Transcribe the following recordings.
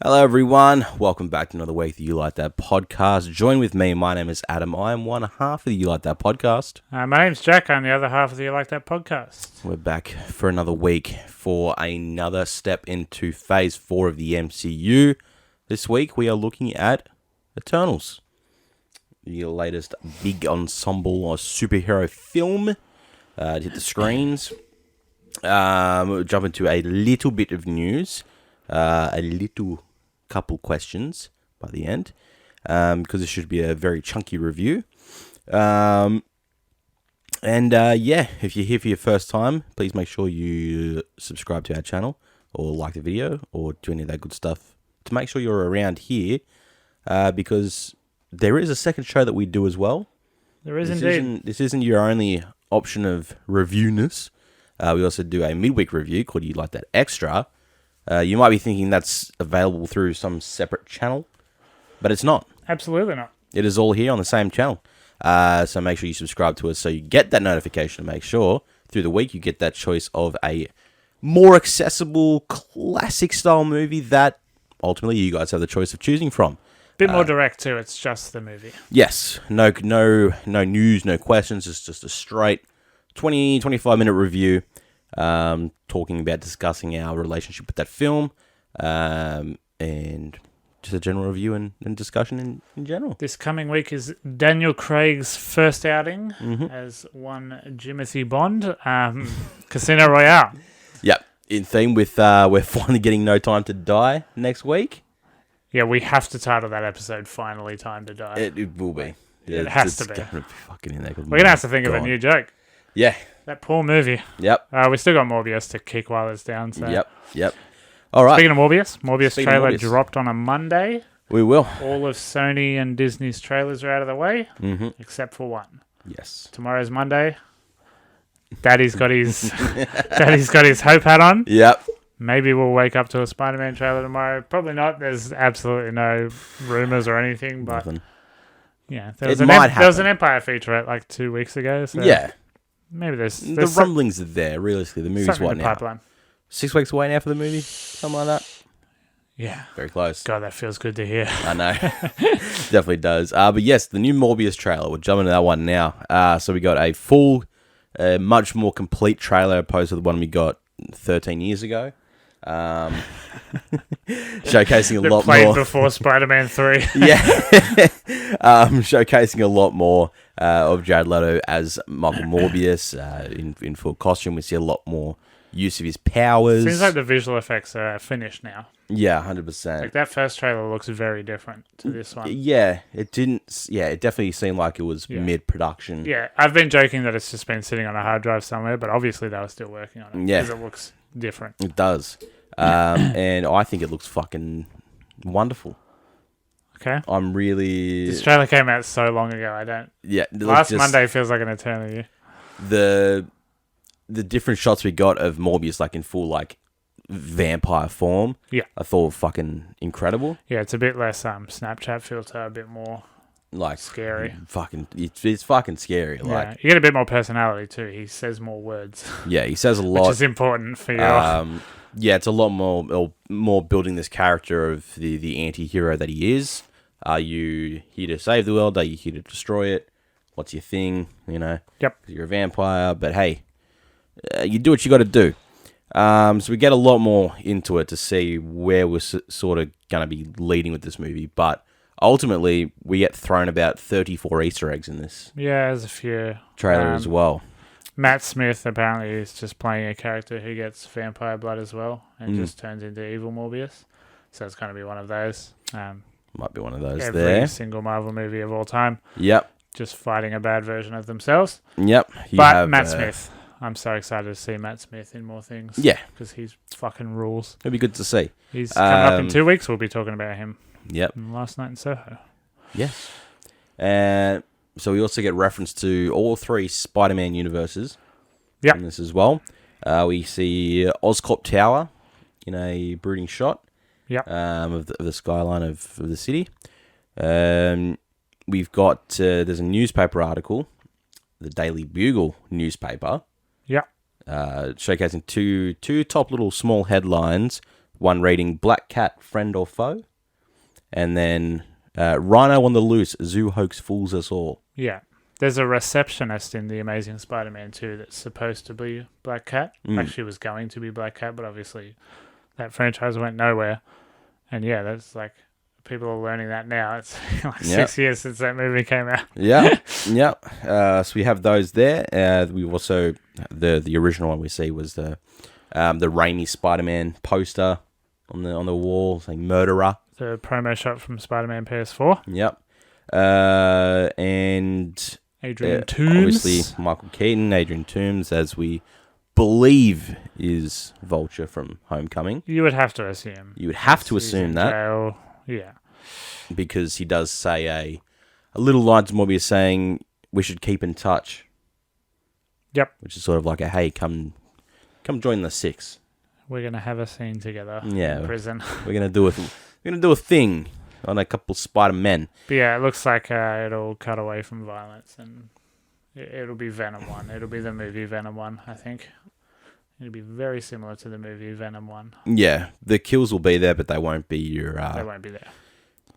Hello everyone, welcome back to another week of the You Like That podcast. Join with me, my name is Adam. I am one half of the You Like That podcast. My name's Jack, I'm the other half of the You Like That podcast. We're back for another week for another step into phase 4 of the MCU. This week we are looking at Eternals, the latest big ensemble or superhero film to hit the screens. We'll jump into a little bit of news, a little couple questions by the end, because this should be a very chunky review. If you're here for your first time, please make sure you subscribe to our channel or like the video or do any of that good stuff to make sure you're around here, because there is a second show that we do as well. There is indeed. This isn't your only option of reviewness. We also do a midweek review called You Like That Extra. You might be thinking that's available through some separate channel, but it's not. Absolutely not. It is all here on the same channel. So make sure you subscribe to us so you get that notification. Make sure through the week you get that choice of a more accessible, classic-style movie that ultimately you guys have the choice of choosing from. Bit more direct too, it's just the movie. Yes. No news, no questions. It's just a straight 20-25 minute review. Discussing our relationship with that film, and just a general review and discussion in general. This coming week is Daniel Craig's first outing as one Jimothy Bond, Casino Royale. Yep, in theme with we're finally getting No Time to Die next week. Yeah, we have to title that episode "Finally Time to Die." It will be. It has to be. Gonna be fucking in there. We're going to have to think of a new joke. Yeah. That poor movie. Yep. We still got Morbius to kick while it's down. So. Yep. All right. Speaking of Morbius trailer dropped on a Monday. We will. All of Sony and Disney's trailers are out of the way, except for one. Yes. Tomorrow's Monday. Daddy's got his hope hat on. Yep. Maybe we'll wake up to a Spider-Man trailer tomorrow. Probably not. There's absolutely no rumors or anything. But nothing. Yeah, there was an Empire featurette like 2 weeks ago. So yeah. Maybe there's the rumblings are there. Realistically, the movie's what now? Pipeline. 6 weeks away now for the movie, something like that. Yeah, very close. God, that feels good to hear. I know, definitely does. But yes, the new Morbius trailer. We'll jump into that one now. So we got a full, much more complete trailer opposed to the one we got 13 years ago. Showcasing a lot more before Spider-Man 3. Yeah. Showcasing a lot more of Jared Leto as Michael Morbius in full costume. We see a lot more use of his powers. Seems like the visual effects are finished now. Yeah, 100%. Like that first trailer looks very different to this one. Yeah, it didn't. Yeah, it definitely seemed like it was mid-production. Yeah, I've been joking that it's just been sitting on a hard drive somewhere, but obviously they were still working on it. Yeah, because it looks different. It does. And I think it looks fucking wonderful. Okay. I'm really... This trailer came out so long ago, I don't... Yeah. Last Monday feels like an eternity. The different shots we got of Morbius, like, in full, like, vampire form, I thought were fucking incredible. Yeah, it's a bit less Snapchat filter, a bit more... Like scary. It's fucking scary. Yeah, like you get a bit more personality too. He says more words. Yeah, he says a lot, which is important for you. Yeah, it's a lot more building this character of the anti-hero that he is. Are you here to save the world? Are you here to destroy it? What's your thing? You know. Yep. You're a vampire, but hey, you do what you got to do. So we get a lot more into it to see where we're sort of going to be leading with this movie, but. Ultimately, we get thrown about 34 Easter eggs in this. Yeah, there's a few. Trailer as well. Matt Smith apparently is just playing a character who gets vampire blood as well and just turns into evil Morbius. So it's going to be one of those. Might be one of those every single Marvel movie of all time. Yep. Just fighting a bad version of themselves. Yep. Matt Smith. I'm so excited to see Matt Smith in more things. Yeah. Because he's fucking rules. It'll be good to see. He's coming up in 2 weeks. We'll be talking about him. Yep. Last Night in Soho. Yes. So we also get reference to all 3 Spider-Man universes. Yep. In this as well. We see Oscorp Tower in a brooding shot. Yep. Of the skyline of the city. We've got there's a newspaper article, the Daily Bugle newspaper. Yep. Showcasing two top little small headlines one reading Black Cat, Friend or Foe. And then Rhino on the Loose, Zoo Hoax Fools Us All. Yeah. There's a receptionist in The Amazing Spider-Man 2 that's supposed to be Black Cat. Actually was going to be Black Cat, but obviously that franchise went nowhere. And yeah, that's like, people are learning that now. It's like 6 years since that movie came out. Yeah, yeah. So we have those there. We also, the original one we see was the Raimi Spider-Man poster on the wall saying Murderer. The promo shot from Spider-Man PS4. Yep. And Adrian Toomes. Obviously, Michael Keaton, Adrian Toomes, as we believe is Vulture from Homecoming. You would have to assume. You would have to assume that. Jail. Yeah. Because he does say a little line to Morbius saying, we should keep in touch. Yep. Which is sort of like a, hey, come join the Six. We're going to have a scene together in prison. We're going to do a thing on a couple Spider-Men. But yeah, it looks like it'll cut away from violence, and it'll be Venom 1. It'll be the movie Venom 1, I think. It'll be very similar to the movie Venom 1. Yeah, the kills will be there, but they won't be your... they won't be there.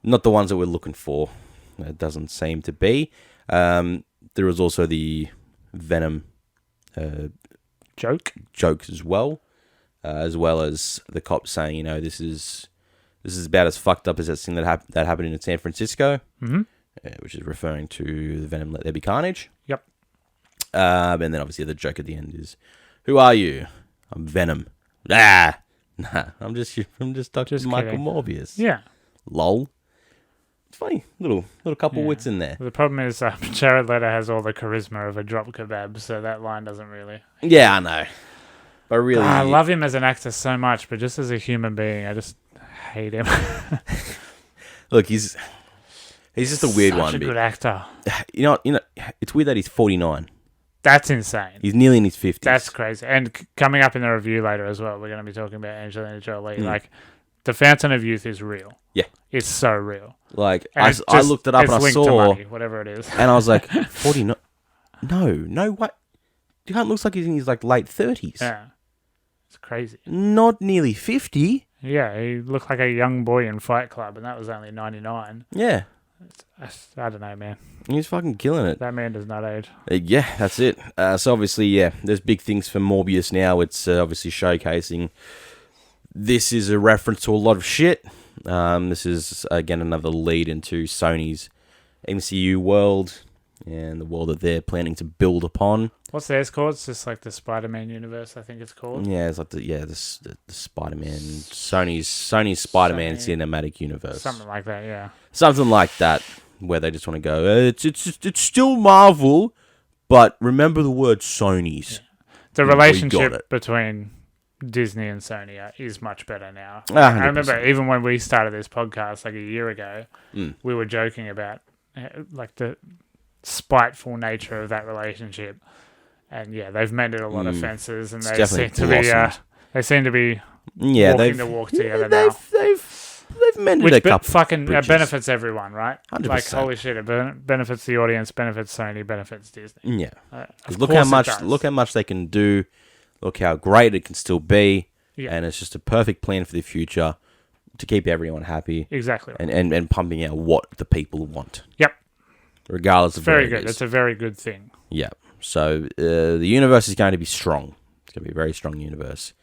Not the ones that we're looking for. It doesn't seem to be. There was also the Venom... joke as well as the cops saying, this is about as fucked up as that thing that happened in San Francisco, which is referring to the Venom Let There Be Carnage. Yep. And then obviously the joke at the end is, who are you? I'm Venom. Nah, I'm just Dr. Michael Morbius. Yeah. Lol. It's funny, little couple wits in there. The problem is Jared Leto has all the charisma of a drop kebab, so that line doesn't really... Yeah, I know. But really... I love him as an actor so much, but just as a human being, I just hate him. Look, he's just a weird one. Such a good actor. You know, it's weird that he's 49. That's insane. He's nearly in his 50s. That's crazy. And coming up in the review later as well, we're going to be talking about Angelina Jolie. Like, the Fountain of Youth is real. Yeah. It's so real. Like, I looked it up and I linked saw... to money, whatever it is. And I was like, 49? No, what? The guy looks like he's in his, like, late 30s. Yeah. It's crazy. Not nearly 50. Yeah, he looked like a young boy in Fight Club, and that was only 99. Yeah. I don't know, man. He's fucking killing it. That man does not age. Yeah, that's it. So obviously, there's big things for Morbius now. It's obviously showcasing. This is a reference to a lot of shit. This is, again, another lead into Sony's MCU world and the world that they're planning to build upon. What's theirs called? It's just like the Spider-Man universe, I think it's called. Yeah, it's like the Spider-Man, Sony's Spider-Man cinematic universe. Something like that, yeah. Something like that, where they just want to go, it's still Marvel, but remember the word Sony's. Yeah. The relationship between Disney and Sony is much better now. 100%. I remember even when we started this podcast like a year ago, we were joking about like the spiteful nature of that relationship. And yeah, they've mended a lot of fences, and they seem to be walking the walk together now. They've mended a couple. Fucking bridges. Benefits everyone, right? 100%. Like holy shit, it benefits the audience, benefits Sony, benefits Disney. Yeah, look how much they can do. Look how great it can still be, and it's just a perfect plan for the future to keep everyone happy. Exactly, and pumping out what the people want. Yep, regardless of very good. It's a very good thing. Yeah. So the universe is going to be strong. It's going to be a very strong universe.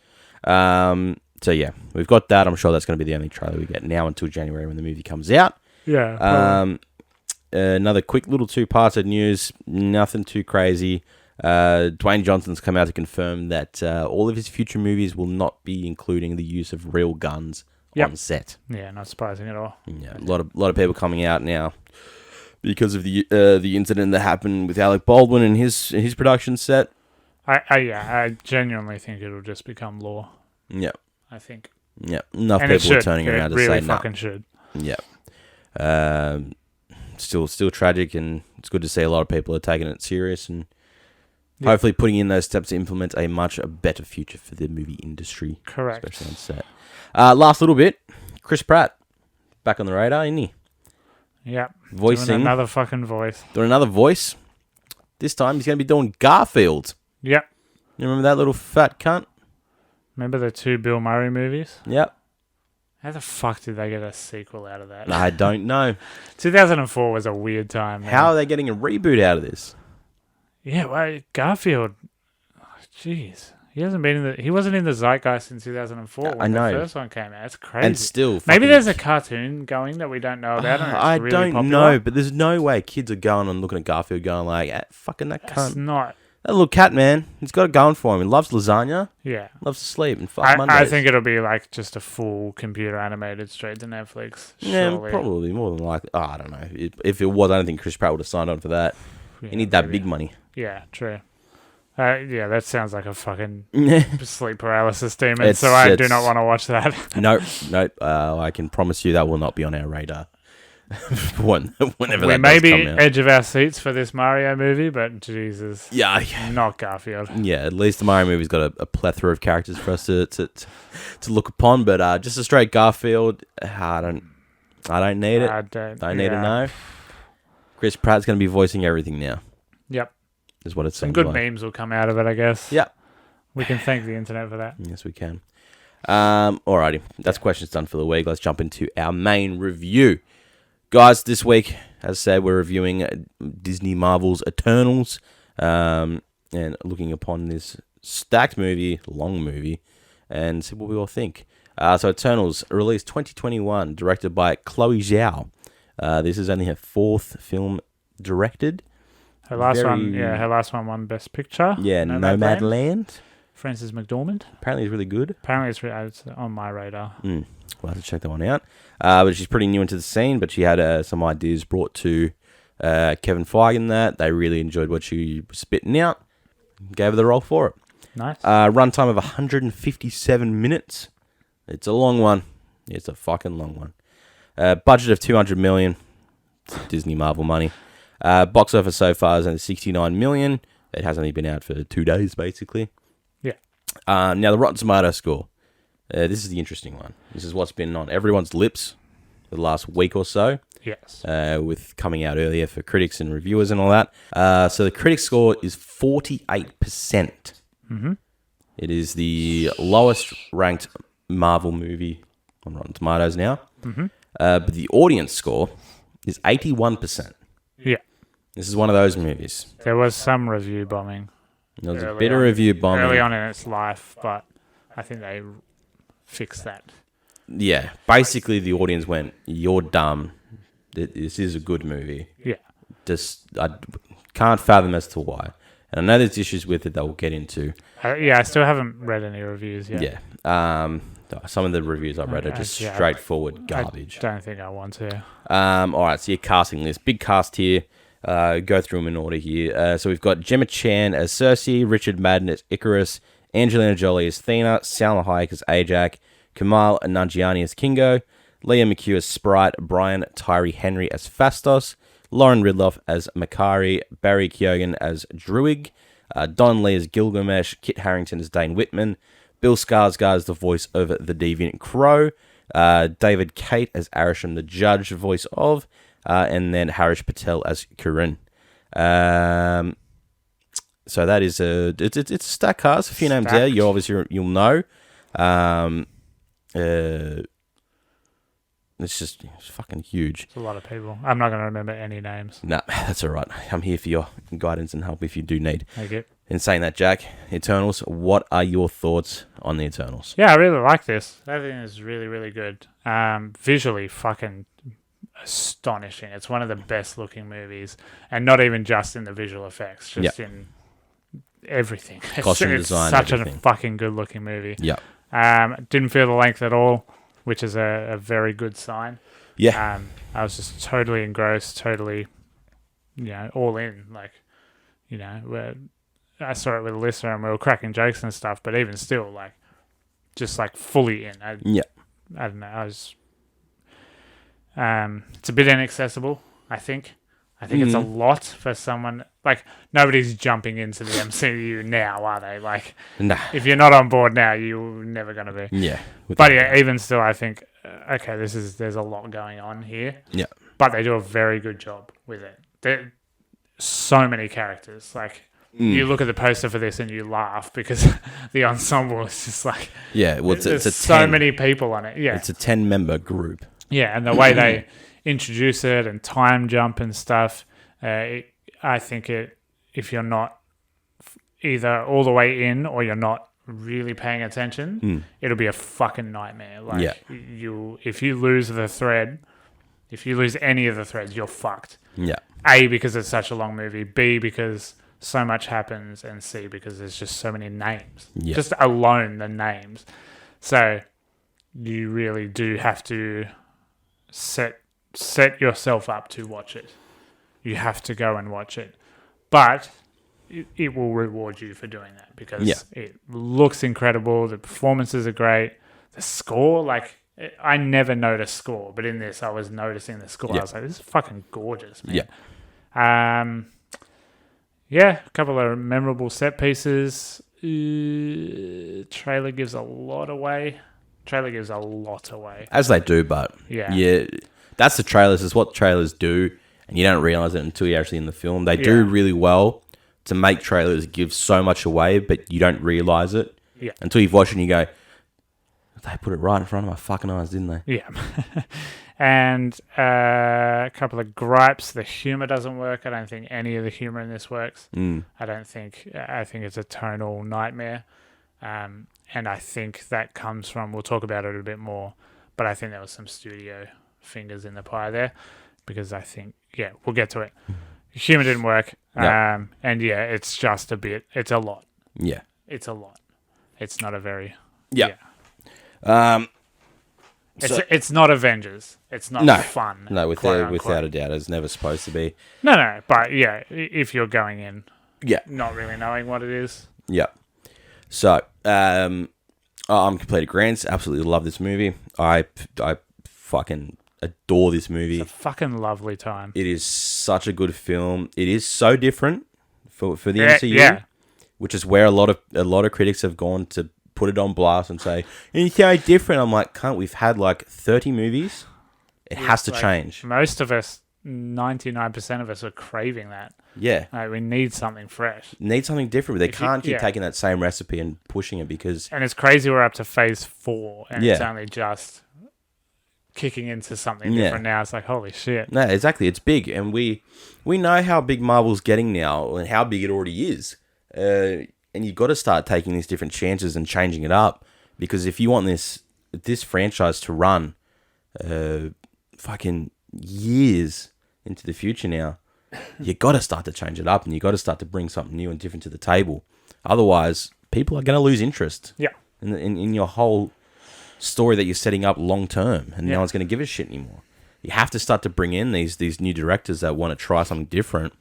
So yeah, we've got that. I'm sure that's going to be the only trailer we get now until January when the movie comes out. Yeah. Another quick little two-parter news. Nothing too crazy. Dwayne Johnson's come out to confirm that all of his future movies will not be including the use of real guns on set. Yeah, not surprising at all. Yeah, a lot of people coming out now because of the incident that happened with Alec Baldwin and his production set. I genuinely think it'll just become law. Yeah. I think. Yeah. Enough people are turning around to say no. It really fucking should. Yeah. Still tragic, and it's good to see a lot of people are taking it serious and hopefully putting in those steps to implement a much better future for the movie industry. Correct. Especially on set. Last little bit, Chris Pratt back on the radar, isn't he? Yep. Voicing doing another fucking voice. Doing another voice. This time he's going to be doing Garfield. Yep. You remember that little fat cunt? Remember the two Bill Murray movies? Yep. How the fuck did they get a sequel out of that? I don't know. 2004 was a weird time. Man. How are they getting a reboot out of this? Yeah, well, Garfield. Jeez. He wasn't in the zeitgeist in 2004 when the first one came out. It's crazy. And still... Maybe there's a cartoon going that we don't know about. And it's I really don't popular. know, but there's no way kids are going and looking at Garfield going like, fucking that cunt. It's not. That little cat, man, he's got it going for him. He loves lasagna. Yeah. Loves to sleep and fuck Mondays. I think it'll be like just a full computer animated straight to Netflix. Yeah, surely. probably. More than likely. Oh, I don't know. If it was, I don't think Chris Pratt would have signed on for that. Yeah, You need that maybe. big money. Yeah, true. Yeah, that sounds like a fucking sleep paralysis demon, so I do not want to watch that. Nope. I can promise you that will not be on our radar. Whenever we that may does be come out. edge of our seats for this Mario movie, but Jesus. Yeah. Not Garfield. Yeah, at least the Mario movie's got a plethora of characters for us to look upon, but just a straight Garfield, I don't need it. I don't need to know. Chris Pratt's going to be voicing everything now. Yep. Is what it Some seems good like. memes will come out of it, I guess. Yep. We can thank the internet for that. Yes, we can. Alrighty, that's questions done for the week. Let's jump into our main review. Guys, this week, as I said, we're reviewing Disney Marvel's Eternals and looking upon this stacked movie, long movie, and see what we all think. So Eternals, released 2021, directed by Chloe Zhao. This is only her fourth film directed. Her last one won Best Picture. Yeah, Nomadland. Frances McDormand. Apparently it's really good. Apparently it's on my radar. We'll have to check that one out. But she's pretty new into the scene, but she had some ideas brought to Kevin Feige in that. They really enjoyed what she was spitting out. Gave her the role for it. Nice. Runtime of 157 minutes. It's a long one. It's a fucking long one. Budget of $200 million. Disney Marvel money. Box office so far is only $69 million. It has only been out for 2 days, basically. Yeah. Now, the Rotten Tomato score. This is the interesting one. This is what's been on everyone's lips for the last week or so. Yes. With coming out earlier for critics and reviewers and all that. So the critic score is 48%. Mm-hmm. It is the lowest ranked Marvel movie on Rotten Tomatoes now. Mm-hmm. But the audience score is 81%. Yeah. This is one of those movies. There was some review bombing. There was a bit of review bombing. Early on in its life, but I think they fixed that. Yeah. Basically, the audience went, "You're dumb. This is a good movie." Yeah. I can't fathom as to why. And I know there's issues with it that we'll get into. I still haven't read any reviews yet. Yeah. Some of the reviews I've read are just straightforward garbage. I don't think I want to. All right, so your casting list. Big cast here. Go through them in order here. So we've got Gemma Chan as Cersei, Richard Madden as Icarus, Angelina Jolie as Athena, Salma Hayek as Ajak, Kamal Nanjiani as Kingo, Leah McHugh as Sprite, Brian Tyree Henry as Fastos, Lauren Ridloff as Makari, Barry Keoghan as Druig, Don Lee as Gilgamesh, Kit Harington as Dane Whitman, Bill Skarsgård as the voice of the Deviant Crow, David Kate as Arisham the Judge, voice of, and then Harish Patel as Kurun. So that is it's a stack cast. A few names there. You obviously you'll know. It's fucking huge. It's a lot of people. I'm not going to remember any names. Nah, that's all right. I'm here for your guidance and help if you do need. Thank you. In saying that, Jack, Eternals, what are your thoughts on the Eternals? Yeah, I really like this. I think it's really, really good. Visually fucking astonishing. It's one of the best looking movies. And not even just in the visual effects, just in everything. Costume it's design, such everything. a fucking good looking movie. Yeah. Didn't feel the length at all, which is a very good sign. Yeah. I was just totally engrossed, totally, all in. I saw it with Alyssa and we were cracking jokes and stuff, but even still, just fully in. I don't know. It's a bit inaccessible, I think. I think it's a lot for someone. Nobody's jumping into the MCU now, are they? Nah. If you're not on board now, you're never going to be. Yeah. But even still, I think, okay, there's a lot going on here. Yeah. But they do a very good job with it. There so many characters. You look at the poster for this and you laugh because the ensemble is just like it's a so 10, many people on it. Yeah, it's a 10-member group. Yeah, and the way they introduce it and time jump and stuff, I think if you're not either all the way in or you're not really paying attention, it'll be a fucking nightmare. Like if you lose the thread, if you lose any of the threads, you're fucked. Yeah. A, because it's such a long movie. B, because so much happens. And C, because there's just so many names. Yeah. Just alone the names. So you really do have to set yourself up to watch it. You have to go and watch it. But it will reward you for doing that because it looks incredible. The performances are great. The score, like, I never noticed score, but in this I was noticing the score. I was like, this is fucking gorgeous, man. A couple of memorable set pieces. Trailer gives a lot away. As they do, but that's the trailers. It's what trailers do, and you don't realize it until you're actually in the film. They do really well to make trailers give so much away, but you don't realize it until you've watched it and you go, they put it right in front of my fucking eyes, didn't they? Yeah. And a couple of gripes. The humor doesn't work. I don't think any of the humor in this works. I think it's a tonal nightmare. And I think that comes from, we'll talk about it a bit more, but I think there was some studio fingers in the pie there because I think, we'll get to it. Humor didn't work. And it's just a bit, it's a lot. Yeah. It's a lot. It's not a very... It's not Avengers. It's not fun. No, without a doubt. It's never supposed to be. No. But if you're going in not really knowing what it is. Yeah. So, I'm complete agreement. Absolutely love this movie. I fucking adore this movie. It's a fucking lovely time. It is such a good film. It is so different for the MCU, which is where a lot of critics have gone to put it on blast and say, it's so different. I'm like, we've had like 30 movies. It has to change. Most of us, 99% of us are craving that. Yeah. Like, we need something fresh. Need something different. They can't keep taking that same recipe and pushing it because... And it's crazy we're up to phase 4 and it's only just kicking into something different now. It's like, holy shit. No, exactly. It's big. And we know how big Marvel's getting now and how big it already is. And you've got to start taking these different chances and changing it up. Because if you want this franchise to run fucking years into the future now, you got to start to change it up and you got to start to bring something new and different to the table. Otherwise, people are going to lose interest in your whole story that you're setting up long term, and no one's going to give a shit anymore. You have to start to bring in these new directors that want to try something different,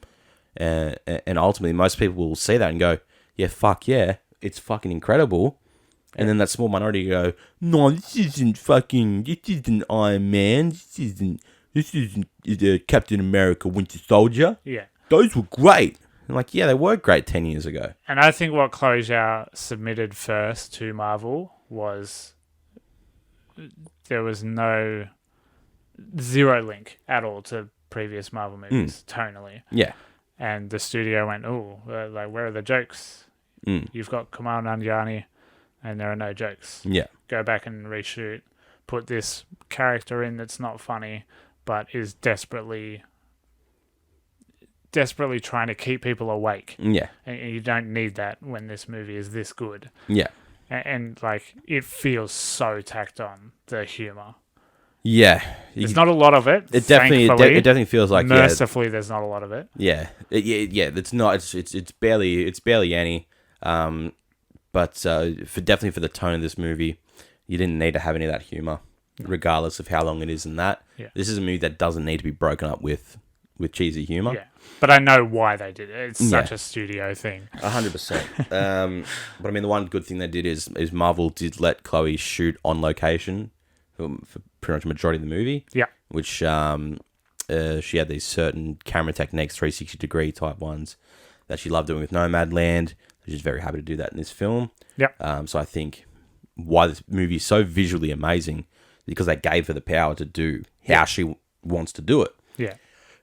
and ultimately, most people will see that and go, "Yeah, fuck yeah, it's fucking incredible." And then that small minority go, "No, this isn't Iron Man. This isn't Captain America Winter Soldier. Yeah. Those were great." And like, yeah, they were great 10 years ago. And I think what Chloe Zhao submitted first to Marvel was there was zero link at all to previous Marvel movies, tonally. Yeah. And the studio went, like, where are the jokes? You've got Kumail Nanjiani, and there are no jokes. Yeah. Go back and reshoot. Put this character in that's not funny, but is desperately trying to keep people awake. Yeah. And you don't need that when this movie is this good. Yeah. And like, it feels so tacked on, the humor. Yeah. There's not a lot of it. It definitely feels like, mercifully, there's not a lot of it. Yeah. It's not. It's barely any. But definitely for the tone of this movie, you didn't need to have any of that humor, regardless of how long it is and that. Yeah. This is a movie that doesn't need to be broken up with cheesy humor. Yeah. But I know why they did it. It's such a studio thing. 100%. But I mean, the one good thing they did is Marvel did let Chloe shoot on location for pretty much a majority of the movie. Yeah. Which she had these certain camera techniques, 360-degree type ones, that she loved doing with Nomadland. She's very happy to do that in this film. Yeah. So I think why this movie is so visually amazing, because they gave her the power to do how she wants to do it. Yeah.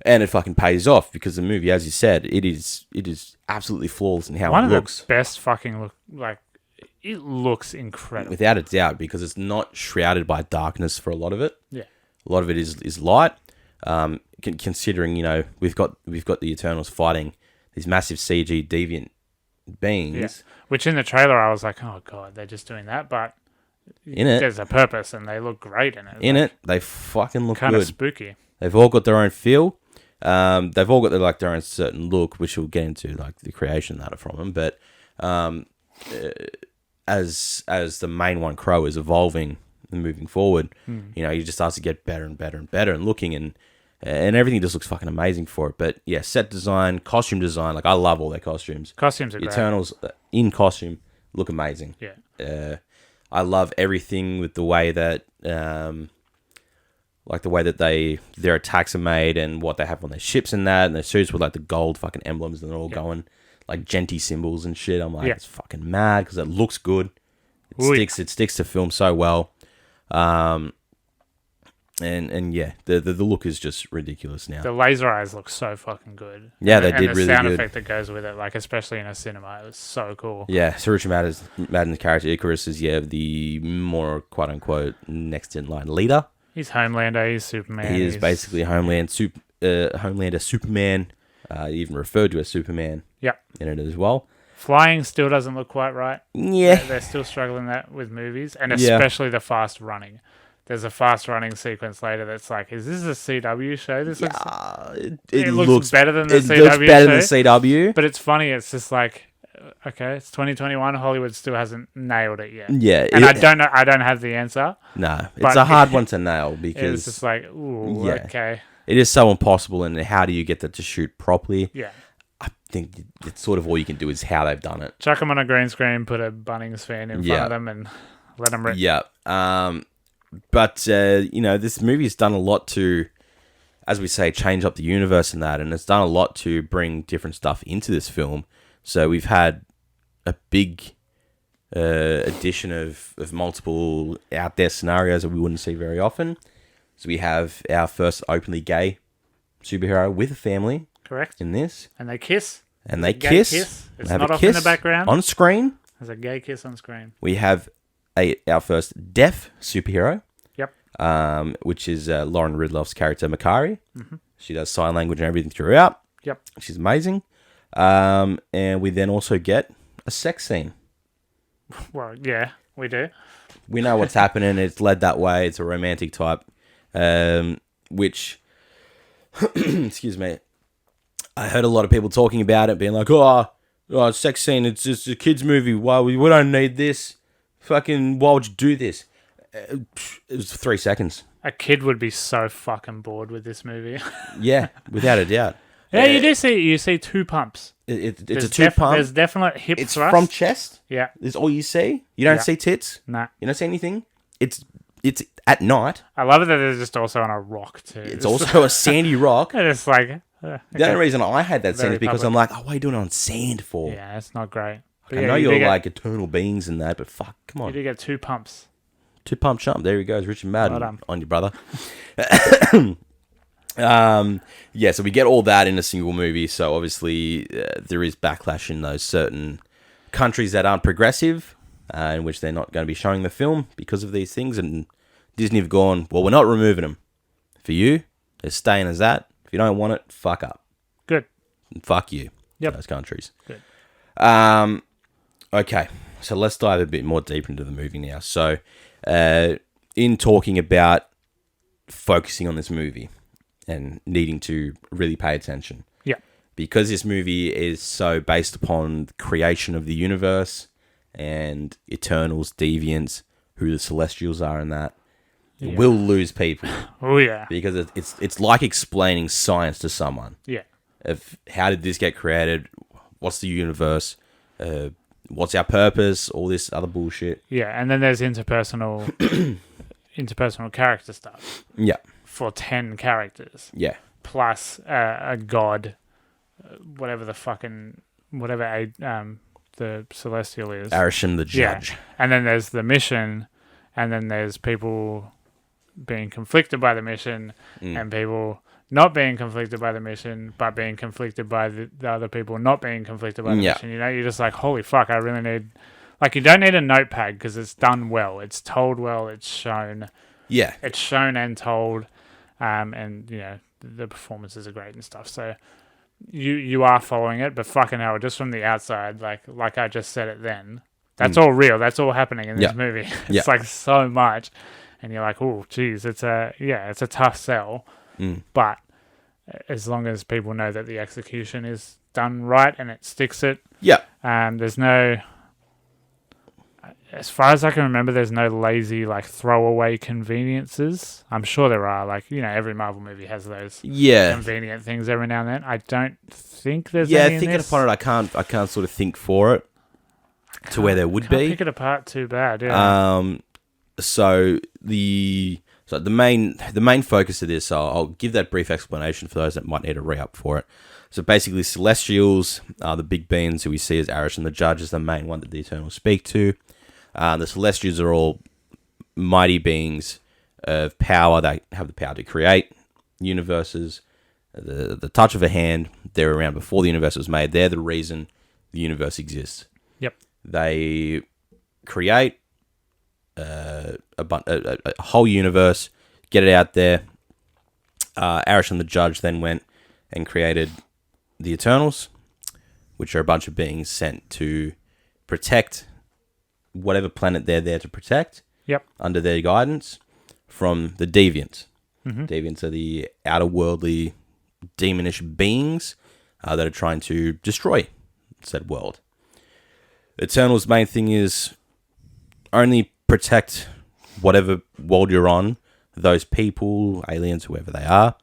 And it fucking pays off because the movie, as you said, it is absolutely flawless in how One it of looks. the best fucking look. Like, it looks incredible. Without a doubt, because it's not shrouded by darkness for a lot of it. Yeah. A lot of it is light. Considering, you know, we've got the Eternals fighting these massive CG deviant beings. Yeah. Which in the trailer I was like, oh god, they're just doing that, but In it, there's a purpose and they look great in it. in it, they fucking look Kind of good. spooky. They've all got their own feel. They've all got their own certain look, which we'll get into, like the creation that are from them. But as the main one, Crow, is evolving and moving forward, you know, he just starts to get better and better and better and looking, and everything just looks fucking amazing for it. But yeah, set design, costume design, like I love all their costumes. Costumes are great. Eternals in costume look amazing. Yeah. I love everything with the way that like the way that their attacks are made and what they have on their ships and that, and their suits with like the gold fucking emblems, and they're all going like genty symbols and shit. I'm like, it's fucking mad because it looks good. It sticks to film so well. And yeah, the look is just ridiculous now. The laser eyes look so fucking good. Yeah, they did and really the sound good. effect that goes with it, like especially in a cinema, it was so cool. Yeah, Sir Richard Madden's character Icarus is the more quote unquote next in line leader. He's Homelander, he's Superman. He is basically Homelander Superman, even referred to as Superman. Yep. In it as well. Flying still doesn't look quite right. Yeah. They're still struggling that with movies, and especially the fast running. There's a fast running sequence later that's like, is this a CW show? This it looks better than the CW looks better than show. CW. But it's funny, it's just like, okay, it's 2021, Hollywood still hasn't nailed it yet. Yeah. And I don't have the answer. No, it's a hard one to nail because it's just like, ooh, okay. It is so impossible, and how do you get that to shoot properly? Yeah. I think it's sort of all you can do is how they've done it. Chuck them on a green screen, put a Bunnings fan in front of them, and let them rip. Yeah. But, you know, this movie has done a lot to, as we say, change up the universe and that, and it's done a lot to bring different stuff into this film. So we've had a big addition of multiple out there scenarios that we wouldn't see very often. So we have our first openly gay superhero with a family. Correct. In this. And they kiss. And they kiss. It's not off in the background. On screen. There's a gay kiss on screen. We have our first deaf superhero. Yep. Which is Lauren Ridloff's character, Makari. Mm-hmm. She does sign language and everything throughout. Yep. She's amazing. And we then also get a sex scene. Well, yeah, we do. We know what's happening. It's led that way. It's a romantic type. Which, excuse me, I heard a lot of people talking about it, being like, oh, sex scene, it's just a kid's movie. Why we don't need this. Fucking, why would you do this? It was 3 seconds. A kid would be so fucking bored with this movie. Yeah, without a doubt. Yeah, you see two pumps. It's a two-pump. There's definite hip It's thrust. from chest. Yeah. That's all you see. You don't see tits. Nah. You don't see anything. It's at night. I love it that it's just also on a rock too. It's also a sandy rock. And it's like... The only reason I had that scene Very is because public. I'm like, why are you doing it on sand for? Yeah, it's not great. But I know you're like eternal beings and that, but fuck, come on. You do get two pumps. Two pump chump. There he goes, Richard Madden Well done. on your brother. Yeah, so we get all that in a single movie. So obviously there is backlash in those certain countries that aren't progressive, in which they're not going to be showing the film because of these things. And Disney have gone, well, we're not removing them. For you, they're staying as that. If you don't want it, fuck up. Good. And fuck you. Yep. Those countries. Good. Okay, so let's dive a bit more deep into the movie now. So, in talking about focusing on this movie and needing to really pay attention. Yeah. Because this movie is so based upon the creation of the universe and Eternals, Deviants, who the Celestials are and that, will lose people. Oh, yeah. Because it's like explaining science to someone. Yeah. Of how did this get created? What's the universe? What's our purpose? All this other bullshit. Yeah, and then there's interpersonal character stuff. Yeah. For 10 characters. Yeah. Plus a god, whatever the Celestial is. Arishem the Judge. Yeah. And then there's the mission, and then there's people being conflicted by the mission, and people not being conflicted by the mission, but being conflicted by the other people not being conflicted by the mission. You know, you're just like, holy fuck, I really need... Like, you don't need a notepad because it's done well. It's told well. It's shown. Yeah. It's shown and told. And, you know, the performances are great and stuff. So you are following it, but fucking hell, just from the outside, like I just said it then, that's all real. That's all happening in this movie. It's like so much. And you're like, oh, geez, it's a tough sell. But as long as people know that the execution is done right and it sticks it, there's no... As far as I can remember, there's no lazy, like, throwaway conveniences. I'm sure there are. Like, you know, every Marvel movie has those convenient things every now and then. I don't think there's any thinking upon it, I can't sort of think for it to where there would be. Pick it apart too bad, So the main focus of this, I'll give that brief explanation for those that might need a re-up for it. So basically, Celestials are the big beings who we see as Arish and the Judge is the main one that the Eternals speak to. The Celestials are all mighty beings of power. They have the power to create universes. The touch of a hand. They're around before the universe was made. They're the reason the universe exists. Yep. They create a whole universe, get it out there. Arish and the Judge then went and created the Eternals, which are a bunch of beings sent to protect whatever planet they're there to protect. Yep. Under their guidance from the Deviants. Mm-hmm. Deviants are the outer worldly, demonish beings that are trying to destroy said world. Eternals' main thing is only protect whatever world you're on, those people, aliens, whoever they are.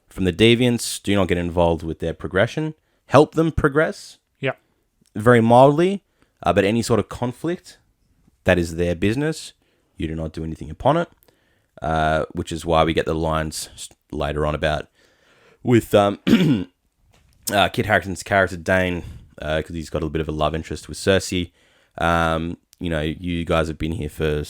From the Deviants, do not get involved with their progression. Help them progress. Yep. Very mildly, but any sort of conflict, that is their business. You do not do anything upon it, which is why we get the lines later on about with Kit Harington's character, Dane, because he's got a little bit of a love interest with Cersei. You know, you guys have been here for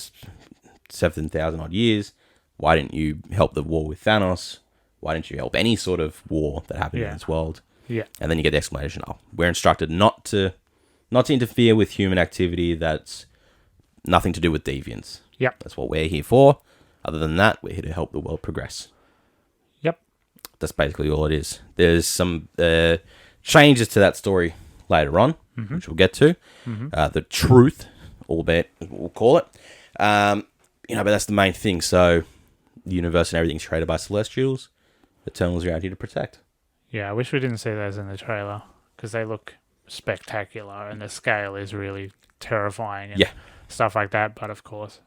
7,000 odd years. Why didn't you help the war with Thanos? Why didn't you help any sort of war that happened in this world? Yeah. And then you get the explanation, we're instructed not to interfere with human activity that's nothing to do with deviants. Yep. That's what we're here for. Other than that, we're here to help the world progress. Yep. That's basically all it is. There's some changes to that story later on, which we'll get to. The truth, albeit we'll call it. You know, but that's the main thing. So the universe and everything's created by Celestials. Eternals are out here to protect. Yeah, I wish we didn't see those in the trailer because they look spectacular and the scale is really terrifying and stuff like that. But of course,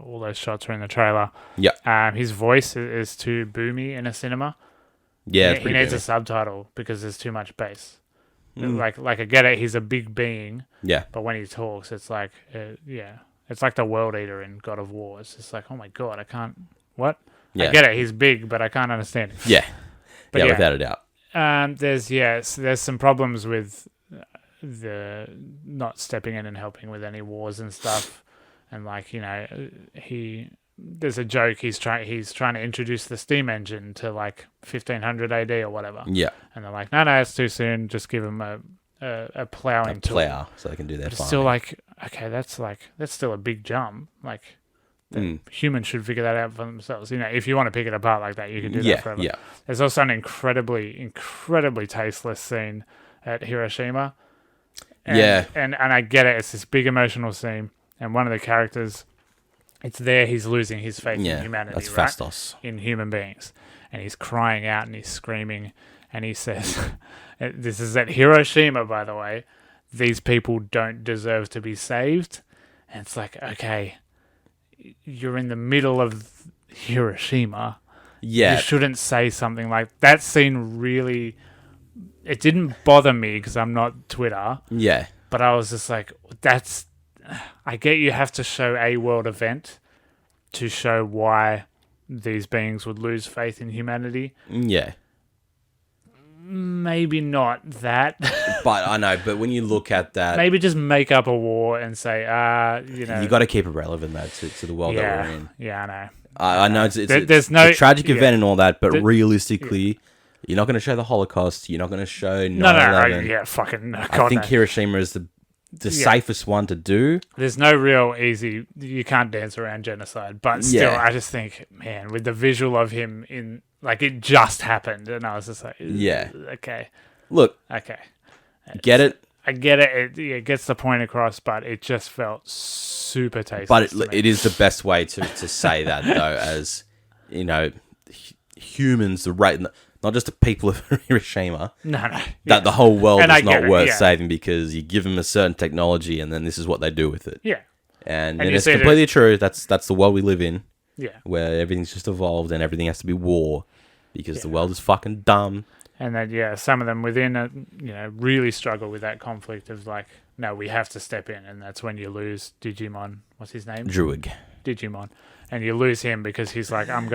all those shots are in the trailer. Yeah. His voice is too boomy in a cinema. Yeah, he needs a subtitle because there's too much bass. Like I get it, he's a big being. Yeah. But when he talks, it's like, it's like the World Eater in God of War. It's just like, oh my god, I can't. What? Yeah. I get it, he's big, but I can't understand him. Yeah. But yeah, without a doubt. There's some problems with the not stepping in and helping with any wars and stuff, and like, you know, there's a joke he's trying to introduce the steam engine to like 1500 AD or whatever. Yeah. And they're like, no, it's too soon. Just give him a plowing tool. Plow, so they can do their farming. It's still like, okay, that's still a big jump. Like, humans should figure that out for themselves. You know, if you want to pick it apart like that, you can do that forever. Yeah. There's also an incredibly tasteless scene at Hiroshima. And I get it. It's this big emotional scene, and one of the characters, it's there. He's losing his faith in humanity, that's right? Fastos. In human beings, and he's crying out and he's screaming, and he says, "This is at Hiroshima, by the way. These people don't deserve to be saved." And it's like, okay, you're in the middle of Hiroshima. Yeah. You shouldn't say something like that. Scene really, it didn't bother me because I'm not Twitter. Yeah. But I was just like, I get you have to show a world event to show why these beings would lose faith in humanity. Yeah. Maybe not that. But I know, but when you look at that... Maybe just make up a war and say, you know... You got to keep it relevant, though, to the world that we're in. Yeah, I know. I know it's a tragic event and all that, but realistically, You're not going to show the Holocaust. You're not going to show 9/11. No, yeah, fucking. God, I think no. Hiroshima is the safest one to do. There's no real easy. You can't dance around genocide, but still, Yeah. I just think, man, with the visual of him in, like, it just happened, and I was just like, Yeah. okay, Look, okay, get it? I get it. It gets the point across, but it just felt super tasty. But it is the best way to say that, though, as, humans, not just the people of Hiroshima. No. That the whole world And is I get not it, worth yeah. saving because you give them a certain technology and then this is what they do with it. Yeah. And you it's see completely true. That's the world we live in, Yeah. where everything's just evolved and everything has to be war because the world is fucking dumb. And then, some of them within it, really struggle with that conflict of like, no, we have to step in. And that's when you lose Digimon. What's his name? Druid. Digimon. And you lose him because he's like, I'm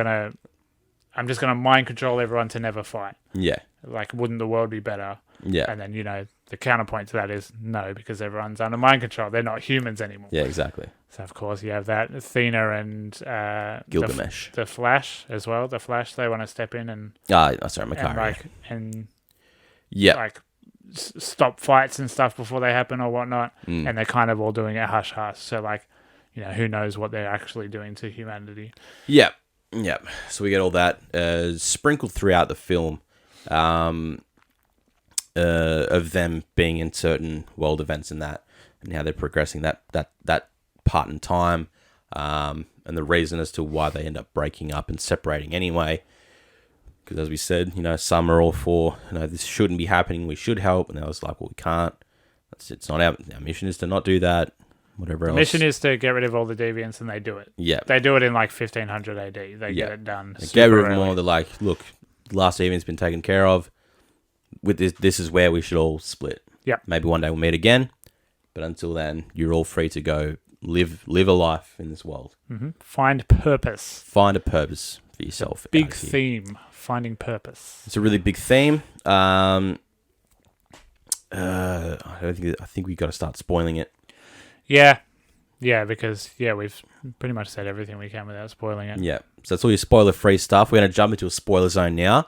just going to mind control everyone to never fight. Yeah. Like, wouldn't the world be better? Yeah. And then, the counterpoint to that is no, because everyone's under mind control. They're not humans anymore. Yeah, exactly. So, of course, you have that. Athena and Gilgamesh. the Flash as well. The Flash, they want to step in and Sorry, Makari. stop fights and stuff before they happen or whatnot. And they're kind of all doing it hush-hush. So, who knows what they're actually doing to humanity. Yeah. Yeah. So we get all that sprinkled throughout the film of them being in certain world events and that, and how they're progressing that part in time, and the reason as to why they end up breaking up and separating anyway. Because as we said, some are all for, this shouldn't be happening. We should help, and I was like, well, we can't. It's not our mission is to not do that. Whatever else. The mission is to get rid of all the deviants, and they do it. Yeah. They do it in 1500 AD. They get it done. They get rid of them all. They're like, look, the last deviant's been taken care of. With this is where we should all split. Yeah. Maybe one day we'll meet again, but until then, you're all free to go live a life in this world. Mm-hmm. Find purpose. Find a purpose for yourself. Big theme. Finding purpose. It's a really big theme. I think we got to start spoiling it. Yeah, because we've pretty much said everything we can without spoiling it. Yeah, so that's all your spoiler-free stuff. We're going to jump into a spoiler zone now.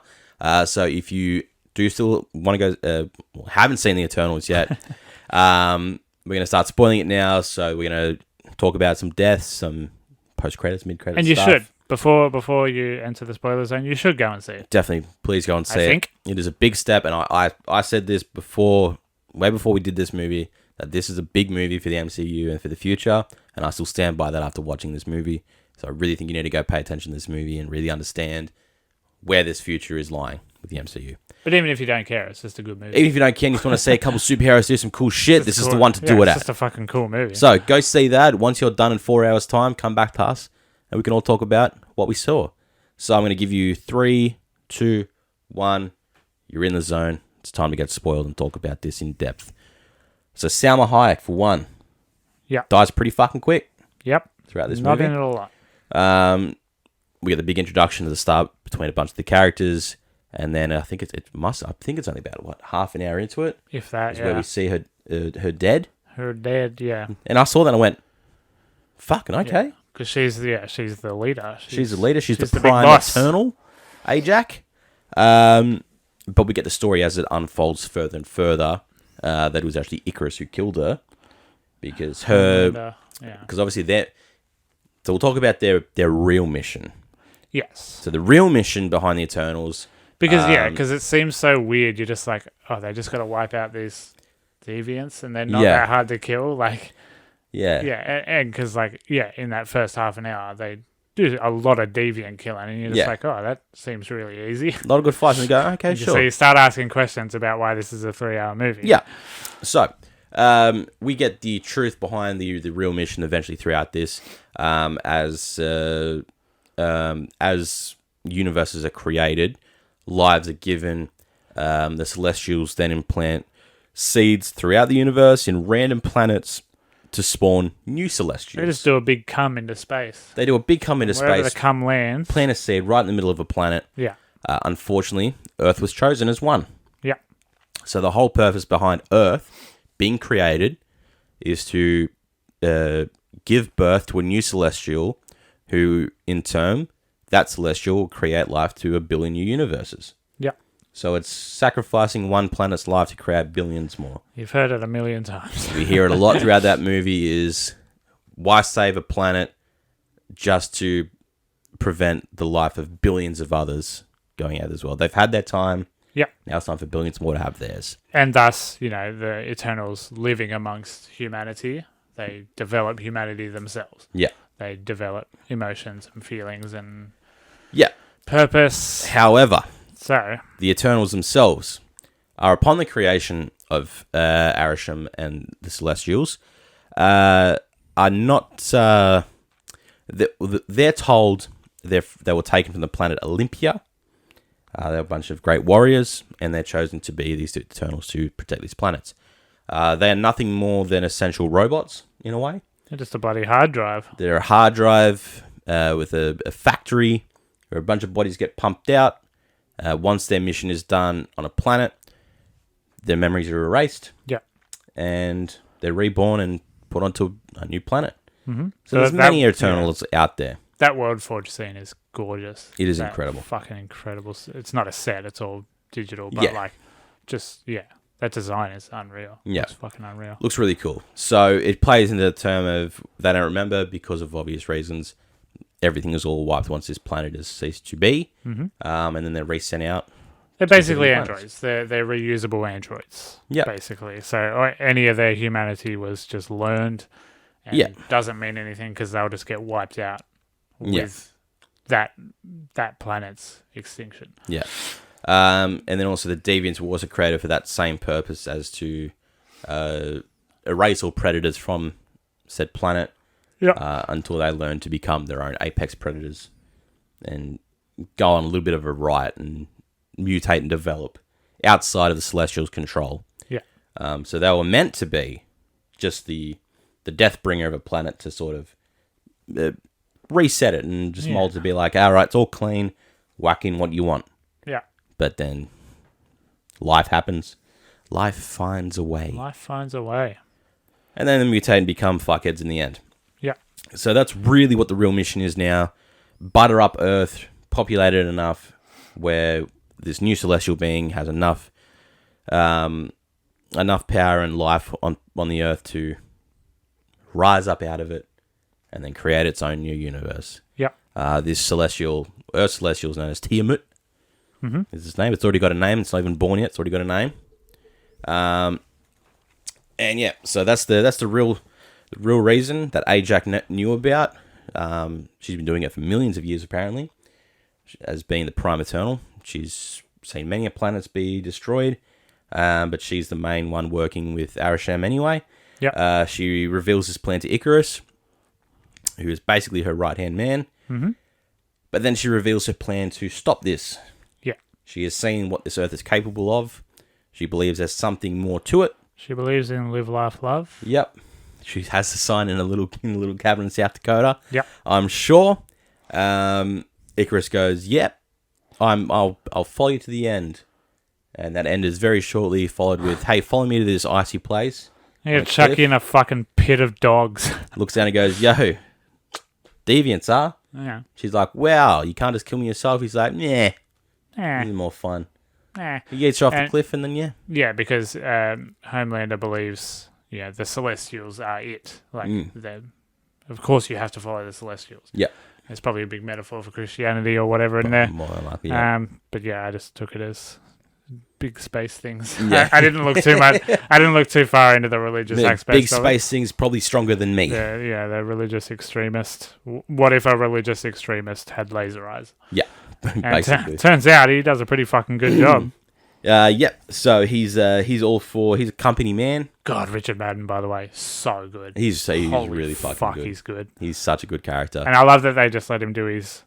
So if you do still want to go, haven't seen the Eternals yet, we're going to start spoiling it now. So we're going to talk about some deaths, some post-credits, mid-credits, and you stuff. should before you enter the spoiler zone. You should go and see it. Definitely, please go and see I it. think It is a big step, and I said this way before we did this movie, that this is a big movie for the MCU and for the future, and I still stand by that after watching this movie. So I really think you need to go pay attention to this movie and really understand where this future is lying with the MCU. But even if you don't care, it's just a good movie. Even if you don't care and you just want to see a couple superheroes do some cool shit, this is the one to do it It's at. just a fucking cool movie. So go see that. Once you're done in 4 hours' time, come back to us, and we can all talk about what we saw. So I'm going to give you 3, 2, 1. You're in the zone. It's time to get spoiled and talk about this in depth. So Salma Hayek, for one, dies pretty fucking quick. Yep. Throughout this Not movie. in it a lot. We get the big introduction to the start between a bunch of the characters, and then I think it's only about half an hour into it. If that, is where we see her dead. Her dead, yeah. And I saw that and I went, fucking okay. Because she's the leader. She's the leader. She's the big prime boss. Eternal, Ajak. But we get the story as it unfolds further and further. That it was actually Icarus who killed her, because obviously so we'll talk about their real mission. Yes. So the real mission behind the Eternals, because it seems so weird. You're just like, oh, they just got to wipe out these deviants, and they're not that hard to kill. Like, and because in that first half an hour they do a lot of deviant killing, and you're just like, oh, that seems really easy. A lot of good fights, and you go, okay, sure. So you start asking questions about why this is a 3-hour movie. Yeah. So we get the truth behind the real mission eventually throughout this, as universes are created, lives are given, the Celestials then implant seeds throughout the universe in random planets to spawn new Celestials. They just do a big cum into space. They do a big cum into Wherever space. the cum lands. Plant a seed right in the middle of a planet. Yeah. Unfortunately, Earth was chosen as one. Yeah. So the whole purpose behind Earth being created is to give birth to a new Celestial, who in turn, that Celestial will create life to 1 billion new universes. Yeah. So it's sacrificing one planet's life to create billions more. You've heard it a million times. We hear it a lot throughout that movie is why save a planet just to prevent the life of billions of others going out as well. They've had their time. Yep. Now it's time for billions more to have theirs. And thus, the Eternals living amongst humanity, they develop humanity themselves. Yeah. They develop emotions and feelings and Yeah. purpose. However, So the Eternals themselves are upon the creation of Arishem and the Celestials are not... they're told they were taken from the planet Olympia. They're a bunch of great warriors, and they're chosen to be these Eternals to protect these planets. They are nothing more than essential robots, in a way. they're just a bloody hard drive. They're a hard drive with a factory where a bunch of bodies get pumped out. Once their mission is done on a planet, their memories are erased. Yeah. And they're reborn and put onto a new planet. Mm-hmm. So there's many Eternals out there. That World Forge scene is gorgeous. It is incredible. Fucking incredible. It's not a set, it's all digital, but that design is unreal. Yeah. It's fucking unreal. Looks really cool. So it plays into the term of they don't remember because of obvious reasons. Everything is all wiped once this planet has ceased to be. Mm-hmm. And then they're resent out. They're basically different androids. They're reusable androids. Yeah. Basically. So any of their humanity was just learned and doesn't mean anything because they'll just get wiped out with that planet's extinction. Yeah. And then also the Deviants were also created for that same purpose as to erase all predators from said planet until they learn to become their own apex predators and go on a little bit of a riot and mutate and develop outside of the Celestials' control. Yeah. So they were meant to be just the death bringer of a planet to sort of reset it and just mold to be like, all right, it's all clean, whack in what you want. Yeah. But then life happens. Life finds a way. Life finds a way. And then the mutate and become fuckheads in the end. Yeah. So that's really what the real mission is now. Butter up Earth, populate it enough where this new celestial being has enough power and life on the Earth to rise up out of it and then create its own new universe. Yep. This Earth celestial is known as Tiamat. Mm-hmm. Is its name. It's already got a name. It's not even born yet. It's already got a name. And yeah, so that's the real reason that Ajak knew about. She's been doing it for millions of years, apparently, as being the Prime Eternal. She's seen many planets be destroyed, but she's the main one working with Arishem anyway. Yep. She reveals this plan to Icarus, who is basically her right-hand man. Mm-hmm. But then she reveals her plan to stop this. Yeah. She has seen what this Earth is capable of. She believes there's something more to it. She believes in live, laugh, love. Yep. She has a sign in a little cabin in South Dakota. Yep. I'm sure. Icarus goes, yep. I'll follow you to the end. And that end is very shortly followed with, hey, follow me to this icy place. Yeah, chuck you in a fucking pit of dogs. Looks down and goes, yo, deviants, huh? Yeah. She's like, wow, you can't just kill me yourself. He's like, nah, this is more fun. He gets you off the cliff and then, Yeah, because Homelander believes, the Celestials are it. Like, of course you have to follow the Celestials. Yeah. It's probably a big metaphor for Christianity or whatever in there. More than likely, yeah. But yeah, I just took it as big space things. Yeah. I didn't look too much. I didn't look too far into the religious aspects. Big space things probably stronger than me. Yeah, the religious extremist. What if a religious extremist had laser eyes? Yeah, basically. Turns out he does a pretty fucking good job. So he's all for. He's a company man. God, Richard Madden, by the way, so good. He's really fucking good. He's good. He's such a good character. And I love that they just let him do his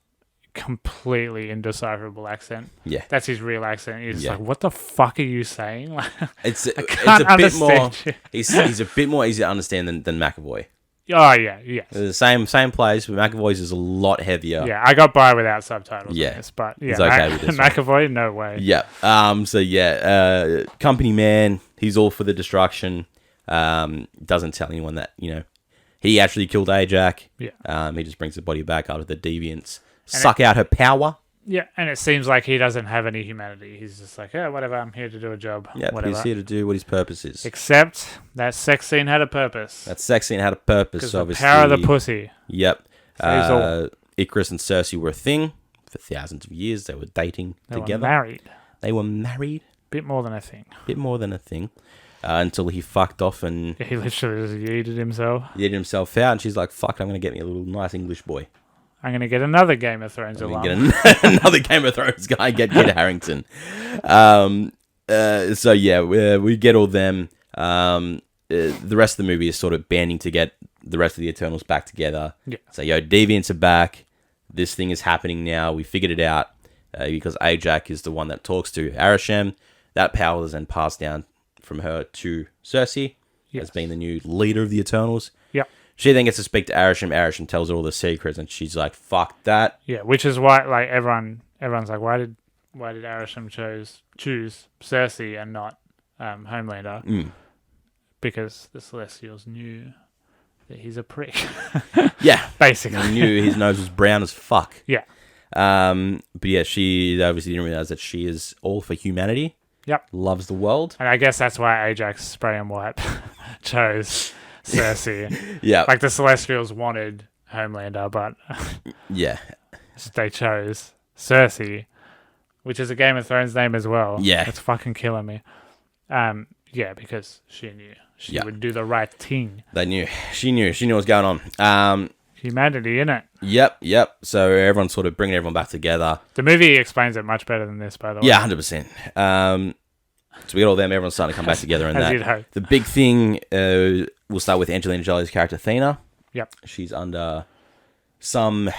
completely indecipherable accent. Yeah, that's his real accent. He's like, what the fuck are you saying? It's a bit more. He's a bit more easy to understand than McAvoy. Oh yeah, yes. The same place, but McAvoy's is a lot heavier. Yeah, I got by without subtitles. Yeah, this, but it's okay with this McAvoy, no way. Yeah. Company man. He's all for the destruction. Doesn't tell anyone that he actually killed Ajak. Yeah. He just brings the body back after the deviants suck out her power. Yeah, and it seems like he doesn't have any humanity. He's just like, yeah, whatever, I'm here to do a job. Yeah, whatever. he's here to do what his purpose is. Except that sex scene had a purpose. That sex scene had a purpose, Because the obviously. power of the pussy. Yep. Saves all. Icarus and Cersei were a thing for thousands of years. They were dating together. Were married. They were married. Bit more than a thing. Bit more than a thing. Until he fucked off and... He literally just yeeted himself. Yeeted himself out, and she's like, fuck, I'm going to get me a little nice English boy. I'm going to get another Game of Thrones I'm alum. gonna get another Game of Thrones guy, get Kit Harington. So yeah, we get all them. The rest of the movie is sort of banding to get the rest of the Eternals back together. Yeah. So, Deviants are back. This thing is happening now. We figured it out because Ajak is the one that talks to Arishem. That power is then passed down from her to Cersei as being the new leader of the Eternals. Yep. She then gets to speak to Arishem. Arishem tells her all the secrets, and she's like, "Fuck that." Yeah, which is why, like, everyone's like, why did Arishem choose Cersei and not Homelander? Because the Celestials knew that he's a prick. Yeah, basically. They knew his nose was brown as fuck. Yeah. But yeah, she obviously didn't realize that she is all for humanity. Yep. Loves the world. And I guess that's why Ajax Spray and White chose Cersei. Yeah. Like the Celestials wanted Homelander, but yeah, they chose Cersei, which is a Game of Thrones name as well. Yeah. It's fucking killing me. Yeah, because she knew she would do the right thing. They knew. She knew what was going on. Humanity, innit? Yep. So everyone's sort of bringing everyone back together. The movie explains it much better than this, by the way. Yeah, 100%. So we got all them. Everyone's starting to come back together. And As that. you'd hope. The big thing, we'll start with Angelina Jolie's character, Athena. Yep. She's under some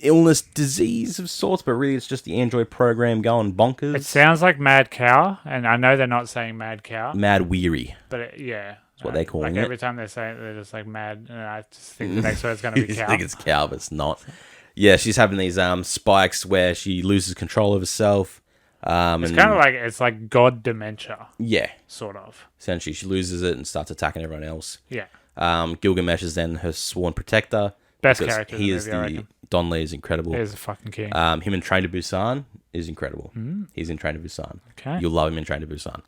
illness, disease of sorts, but really it's just the android program going bonkers. It sounds like Mad Cow, and I know they're not saying Mad Cow. Mad weary. But yeah. That's what they're calling like it. Every time they say it, they're just like mad, and I just think the next word's going to be cow. I think it's cow, but it's not. Yeah, she's having these spikes where she loses control of herself. It's kind of like, it's like God dementia. Yeah. Sort of. Essentially, she loses it and starts attacking everyone else. Yeah. Gilgamesh is then her sworn protector. Best character He in is the movie, I reckon. Don Lee is incredible. He is a fucking king. Him in Train to Busan is incredible. He's in Train to Busan. Okay. You'll love him in Train to Busan.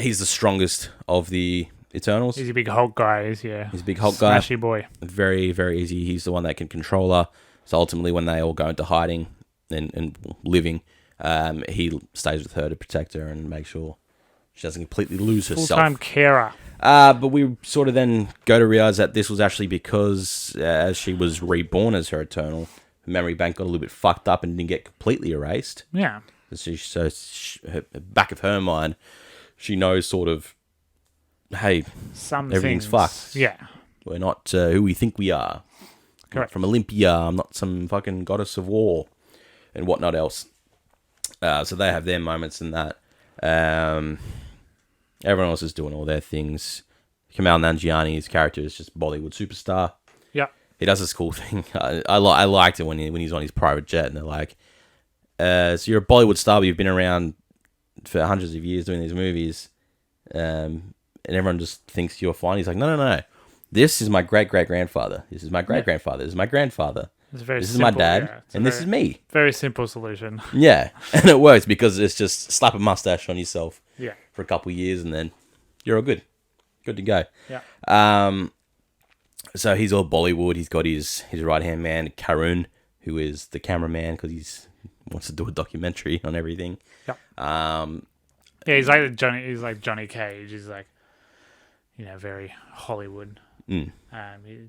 He's the strongest of the Eternals. He's a big Hulk guy. He's a big Hulk guy. Smashy boy. Very, very easy. He's the one that can control her. So ultimately, when they all go into hiding and living, he stays with her to protect her and make sure she doesn't completely lose herself. Full-time carer. But we sort of then go to realize that this was actually because as she was reborn as her Eternal, her memory bank got a little bit fucked up and didn't get completely erased. Yeah. So her back of her mind, she knows sort of, hey, Some everything's things. fucked. Yeah. We're not who we think we are. I'm Correct. not from Olympia. I'm not some fucking goddess of war and whatnot else. So they have their moments in that. Everyone else is doing all their things. Kamal Nanjiani's character is just Bollywood superstar. Yeah. He does this cool thing. I liked it when he's on his private jet and they're like, so you're a Bollywood star, but you've been around for hundreds of years doing these movies, and everyone just thinks you're fine. He's like, no. This is my great-great-grandfather. This is my great-grandfather. This is my grandfather. This is my dad, and this is me. Very simple solution. Yeah, and it works because it's just slap a mustache on yourself Yeah. for a couple of years, and then you're all good. Good to go. Yeah. So he's all Bollywood. He's got his right-hand man, Karun, who is the cameraman because he wants to do a documentary on everything. Yeah. Yeah, he's like Johnny Cage. He's like, very Hollywood.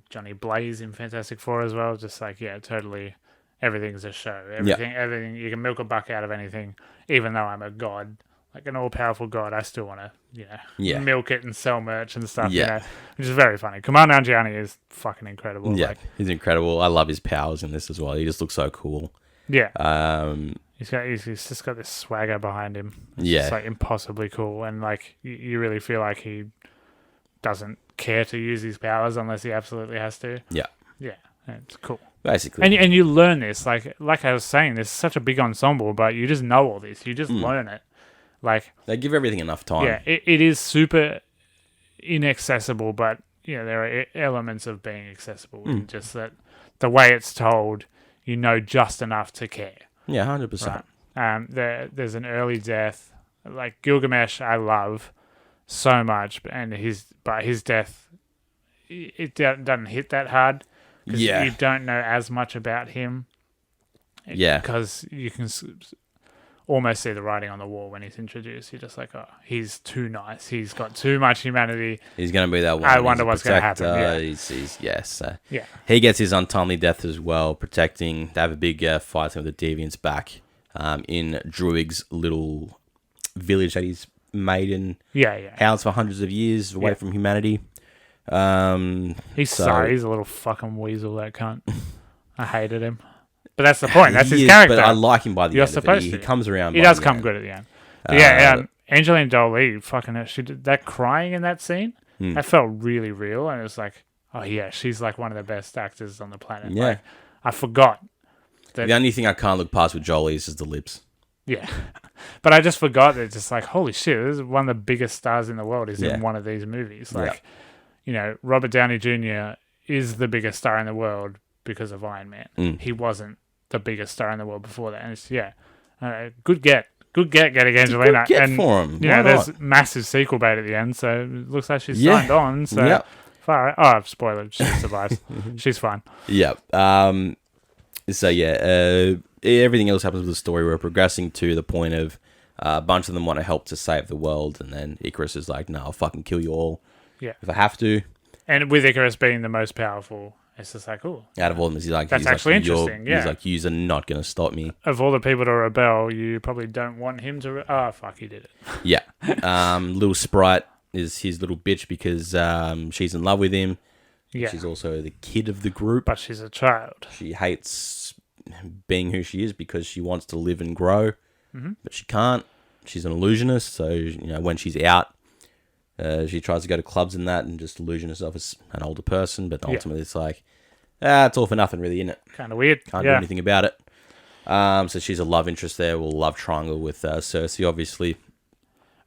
Johnny Blaze in Fantastic Four as well. Just like, totally. Everything's a show. Everything. You can milk a buck out of anything. Even though I'm a god, like an all-powerful god, I still want to, milk it and sell merch and stuff. Yeah. Which is very funny. Kamal Nanjiani is fucking incredible. Yeah, he's incredible. I love his powers in this as well. He just looks so cool. Yeah. He's just got this swagger behind him. It's just like impossibly cool, and like you really feel like he doesn't care to use his powers unless he absolutely has to. Yeah. Yeah. It's cool. Basically. And you learn this, like I was saying, there's such a big ensemble, but you just know all this. You just learn it. Like, they give everything enough time. Yeah, it is super inaccessible, but there are elements of being accessible. And just that the way it's told, you know just enough to care. Yeah, 100%. Right. There's an early death. Like Gilgamesh, I love so much, and his death, it doesn't hit that hard because you don't know as much about him. Yeah, because you can almost see the writing on the wall when he's introduced. You're just like, oh, he's too nice. He's got too much humanity. He's going to be that one. I wonder what's going to happen. Yeah. He gets his untimely death as well, protecting. They have a big fight with the Deviants back in Druig's little village that he's made in housed for hundreds of years away from humanity. He's a little fucking weasel, that cunt. I hated him. But that's the point. That's his character. But I like him by the You're end supposed of it. to. He comes around. He does come good at the end. Angelina Jolie, fucking, she did that crying in that scene. That felt really real, and it was like, oh yeah, she's like one of the best actors on the planet. Yeah, like, I forgot. The only thing I can't look past with Jolie is just the lips. Yeah, but I just forgot that. Just like, holy shit, this is one of the biggest stars in the world. Is in one of these movies. Like, Robert Downey Jr. is the biggest star in the world because of Iron Man. He wasn't the biggest star in the world before that. And it's, good get getting Angelina. Good get for him. There's massive sequel bait at the end, so it looks like she's signed on. So far, spoiler, she survives. She's fine. Yeah. Everything else happens with the story. We're progressing to the point of a bunch of them want to help to save the world, and then Icarus is like, no, I'll fucking kill you all. Yeah. If I have to. And with Icarus being the most powerful, it's just like, oh. Out of all of them, he's like, that's actually interesting. He's like, you're not going to stop me. Of all the people to rebel, you probably don't want him to. Fuck, he did it. Yeah. Little Sprite is his little bitch because she's in love with him. Yeah. She's also the kid of the group. But she's a child. She hates being who she is because she wants to live and grow, but she can't. She's an illusionist, so when she's out, she tries to go to clubs and that and just illusion herself as an older person, but ultimately it's like, it's all for nothing really, isn't it? Kind of weird. Can't do anything about it. So she's a love interest there, love triangle with Cersei, obviously.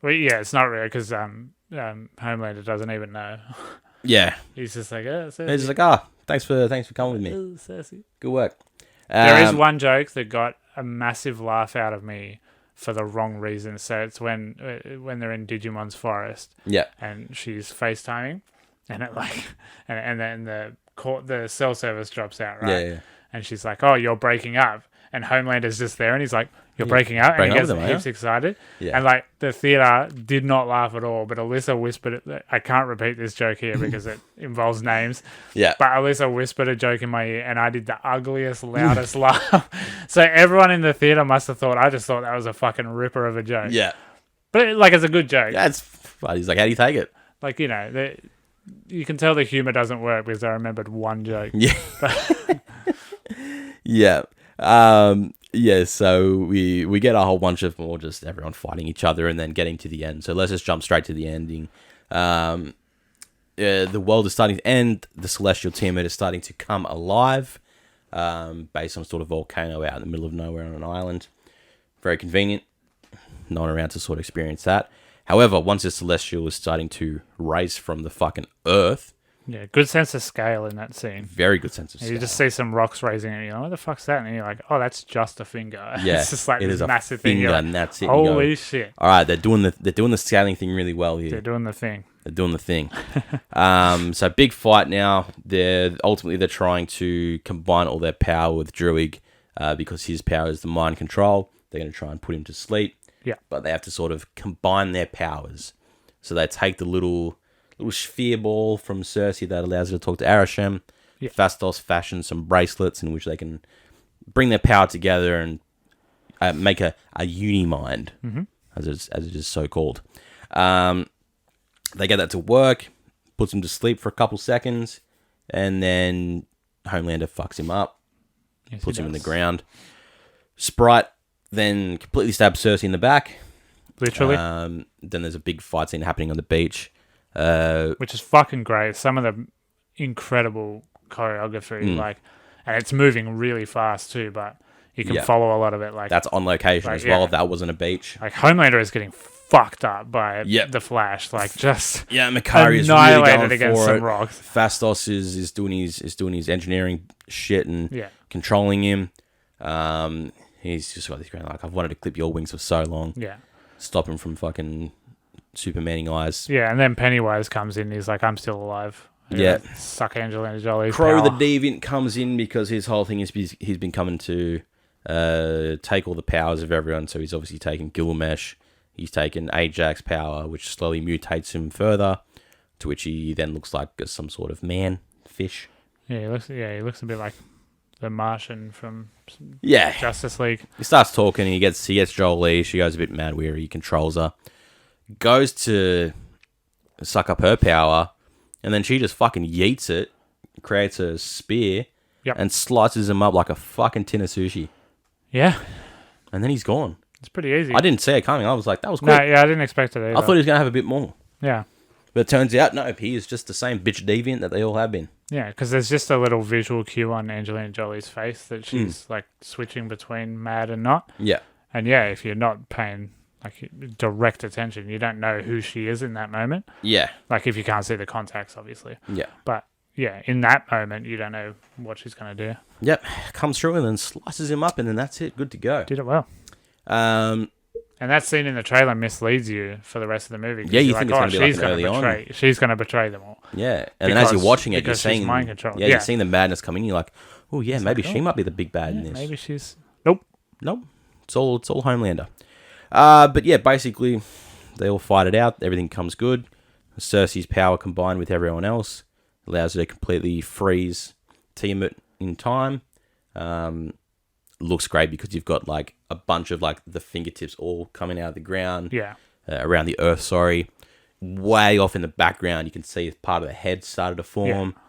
Well, yeah, it's not real because Homelander doesn't even know. Yeah. He's just like, Cersei. He's just like, thanks for coming with me. Cersei. Good work. There is one joke that got a massive laugh out of me for the wrong reason. So it's when they're in Digimon's forest. Yeah. And she's FaceTiming, and it and then the cell service drops out, right? Yeah. And she's like, "Oh, you're breaking up," and Homelander's just there, and he's like, "You're breaking up," and he gets heaps excited. Yeah. And the theater did not laugh at all, but Alyssa whispered it. I can't repeat this joke here because it involves names. Yeah. But Alyssa whispered a joke in my ear, and I did the ugliest, loudest laugh. So everyone in the theater must have thought I just thought that was a fucking ripper of a joke. Yeah. But it's a good joke. Yeah, it's funny. He's like, how do you take it? You can tell the humor doesn't work because I remembered one joke. Yeah. Yeah. So we get a whole bunch of more just everyone fighting each other and then getting to the end. So let's just jump straight to the ending. The world is starting to end. The Celestial Tiamat is starting to come alive based on sort of volcano out in the middle of nowhere on an island. Very convenient. No one around to sort of experience that. However, once the Celestial is starting to rise from the fucking earth. Yeah, good sense of scale in that scene. Very good sense of scale. You just see some rocks raising and you're like, what the fuck's that? And you're like, oh, that's just a finger. Yeah, it's just like it this is a massive finger thing. and that's it. Holy shit. All right, they're doing the scaling thing really well here. They're doing the thing. So big fight now. They're trying to combine all their power with Druig because his power is the mind control. They're going to try and put him to sleep. Yeah. But they have to sort of combine their powers. So they take the little sphere ball from Cersei that allows her to talk to Arishem. Yeah. Phastos fashions some bracelets in which they can bring their power together and make a uni-mind, as it is so called. They get that to work, puts him to sleep for a couple seconds, and then Homelander fucks him up, puts him in the ground. Sprite then completely stabs Cersei in the back. Literally. Then there's a big fight scene happening on the beach. Which is fucking great. Some of the incredible choreography, and it's moving really fast too, but you can follow a lot of it. That's on location as well. That wasn't a beach. Homelander is getting fucked up by Yep. the Flash. Like, just Yeah, Makari is really annihilated going against for some it. rocks. Fastos is doing his engineering shit and Yeah. controlling him. He's just got this going like, I've wanted to clip your wings for so long. Yeah. Stop him from fucking Supermaning eyes. Yeah, and then Pennywise comes in. He's like, I'm still alive. Yeah. Suck Angelina Jolie's Crow power. the Deviant comes in because his whole thing is he's been coming to take all the powers of everyone. So he's obviously taken Gilgamesh. He's taken Ajax's power, which slowly mutates him further, to which he then looks like some sort of man fish. Yeah, he looks a bit like the Martian from Yeah. Justice League. He starts talking. He gets Jolie. She goes a bit mad weary. He controls her. Goes to suck up her power, and then she just fucking yeets it, creates a spear, Yep. and slices him up like a fucking tin of sushi. Yeah, And then he's gone. it's pretty easy. I didn't see it coming. I was like, that was quick. No, yeah, I didn't expect it either. I thought he was going to have a bit more. Yeah. But it turns out, no, he is just the same bitch deviant that they all have been. Yeah, because there's just a little visual cue on Angelina Jolie's face that she's like switching between mad and not. Yeah. And yeah, if you're not paying like direct attention, you don't know who she is in that moment. Yeah. Like if you can't see the contacts, obviously. Yeah. But yeah, in that moment, you don't know what she's going to do. Yep. Comes through and then slices him up, and then that's it. Good to go. Did it well. Um, And that scene in the trailer misleads you for the rest of the movie. Yeah, you you're think like, it's gonna be she's like an gonna early betray. She's going to betray them all. yeah. And then as you're watching it, you're because she's seeing mind controlled. Yeah, Yeah. you're seeing the madness coming in. You're like, oh yeah, maybe like, she oh, might be the big bad in this. Maybe she's... Nope. Nope. It's all Homelander. But yeah, basically they all fight it out. Everything comes good. Cersei's power combined with everyone else allows her to completely freeze Tiamat in time. Looks great because you've got like a bunch of like the fingertips all coming out of the ground. Yeah. Around the earth, sorry. Way off in the background, you can see part of the head started to form. Yeah.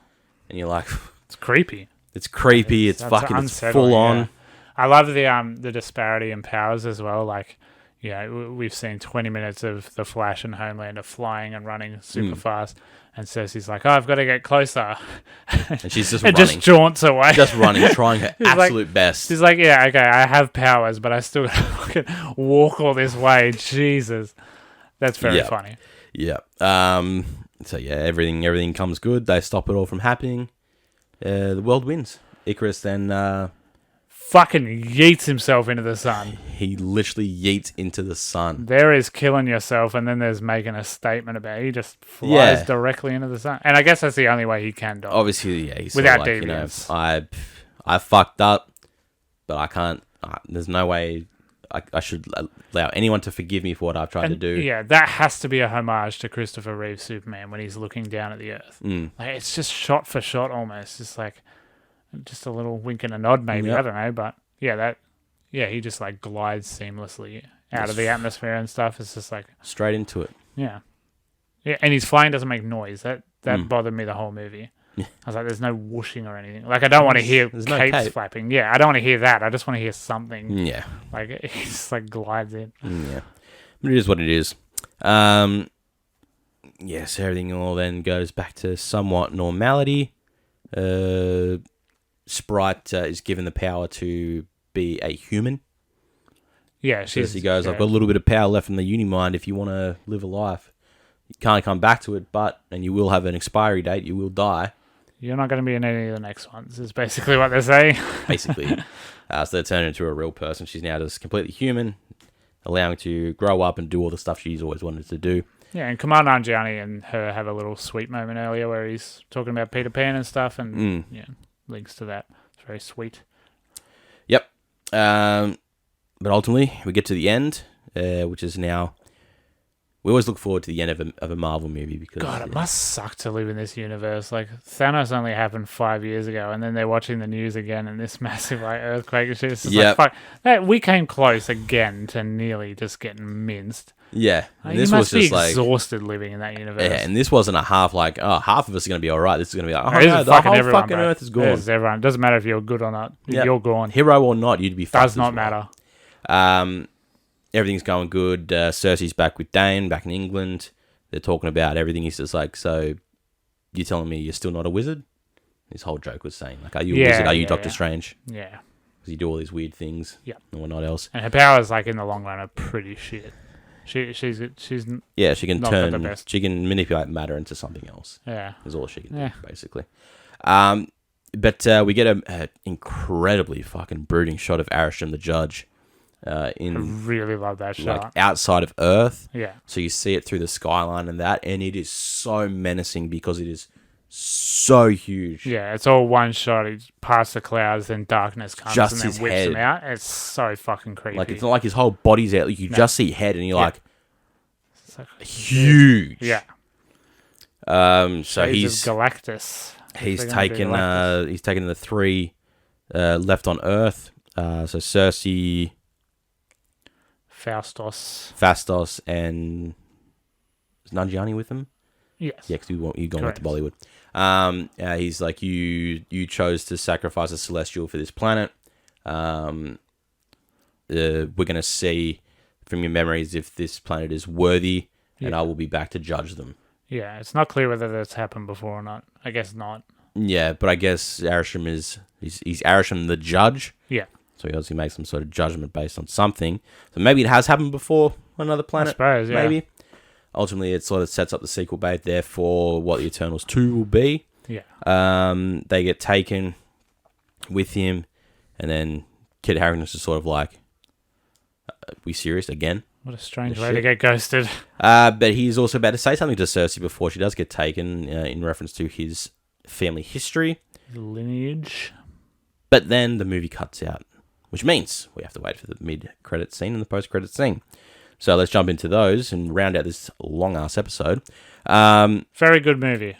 And you're like, It's creepy. it's creepy. It's That's fucking, it's unsettling, full on. yeah. I love the disparity in powers as well. Like, yeah, we've seen 20 minutes of the Flash and Homelander flying and running super fast, and Cersei's like, "Oh, I've got to get closer," And she's just and running. just jaunts away. Just running, trying her She's like- absolute best. She's like, "Yeah, okay, I have powers, but I still gotta fucking walk all this way." Jesus, that's very Yeah. funny. Yeah. So yeah, everything comes good. They stop it all from happening. The world wins. Icarus then Fucking yeets himself into the sun. he literally yeets into the sun. There is killing yourself, and then there's making a statement about it. He just flies Yeah. directly into the sun. And I guess that's the only way he can die. Obviously, yeah, he's Without sort of like, deviance. I fucked up, but I can't. There's no way I should allow anyone to forgive me for what I've tried to do. Yeah, that has to be a homage to Christopher Reeve's Superman when he's looking down at the earth. Mm. Like, it's just shot for shot almost. Just like, just a little wink and a nod maybe. Yep. I don't know, but yeah, he just like glides seamlessly out of the atmosphere and stuff. It's just like, Straight into it. yeah, and his flying doesn't make noise. That bothered me the whole movie. I was like, there's no whooshing or anything. Like, I don't want to hear There's no capes cape. flapping. Yeah, I don't want to hear that. I just want to hear something. Yeah. Like, it just like glides in. Yeah. But it is what it is. Yes, everything all then goes back to somewhat normality. Sprite is given the power to be a human. Yeah, She goes, I've got a little bit of power left in the Unimind if you want to live a life. You can't come back to it, and you will have an expiry date. You will die, You're not going to be in any of the next ones, is basically what they're saying. basically. So they turn her into a real person. She's now just completely human, allowing to grow up and do all the stuff she's always wanted to do. Yeah, and Commander Angiani and her have a little sweet moment earlier where he's talking about Peter Pan and stuff, and yeah, links to that. It's very sweet. Yep. But ultimately, we get to the end, which is now... We always look forward to the end of a Marvel movie because... God, it must suck to live in this universe. Like, Thanos only happened 5 years ago, and then they're watching the news again, and this massive like earthquake and shit. It's just Yep. like, fuck. We came close again to nearly just getting minced. Yeah. Like, And this you was must be just like... exhausted living in that universe. Yeah, and this wasn't a half like, oh, half of us are going to be all right. This is going to be like, oh, It is no, the fucking whole everyone, fucking bro. Earth is gone. It is everyone. Doesn't matter if you're good or not. Yep. You're gone. Hero or not, you'd be fucked. Does not as well. matter. Everything's going good. Cersei's back with Dane, back in England. They're talking about everything. He's just like, so you're telling me you're still not a wizard? His whole joke was saying, like, are you a wizard? Are you Doctor Strange? Yeah. Because you do all these weird things Yep. and whatnot else. And her powers, like, in the long run, are pretty shit. She's Yeah, she can not got the best. she can manipulate matter into something else. Yeah. Is all she can do, basically. But we get a incredibly fucking brooding shot of Arishem the judge. I really love that shot. Like outside of Earth. Yeah. So you see it through the skyline and that, and it is so menacing because it is so huge. Yeah, it's all one shot. He's past the clouds, then darkness comes Just and then his whips head. him out. It's so fucking creepy. Like, it's not like his whole body's out. You just see head, and you're like, it's like huge. Yeah. So Shades of Galactus. he's taken the 3 left on Earth. So Cersei, Fastos, and is Nanjiani with him? Yes. Yeah, because you gone with Correct. to Bollywood. He's like, you chose to sacrifice a celestial for this planet. We're going to see from your memories if this planet is worthy, and I will be back to judge them. Yeah, it's not clear whether that's happened before or not. I guess not. Yeah, but I guess Arishem he's Arishem the judge. Yeah. So he obviously makes some sort of judgment based on something. So maybe it has happened before on another planet. I suppose, yeah. Maybe. Ultimately, it sort of sets up the sequel bait there for what the Eternals 2 will be. Yeah. They get taken with him, and then Kit Harington's just sort of like, we serious again? What a strange way to get ghosted. But he's also about to say something to Cersei before she does get taken in reference to his family history. Lineage. But then the movie cuts out, which means we have to wait for the mid-credit scene and the post-credit scene. So let's jump into those and round out this long-ass episode. Very good movie.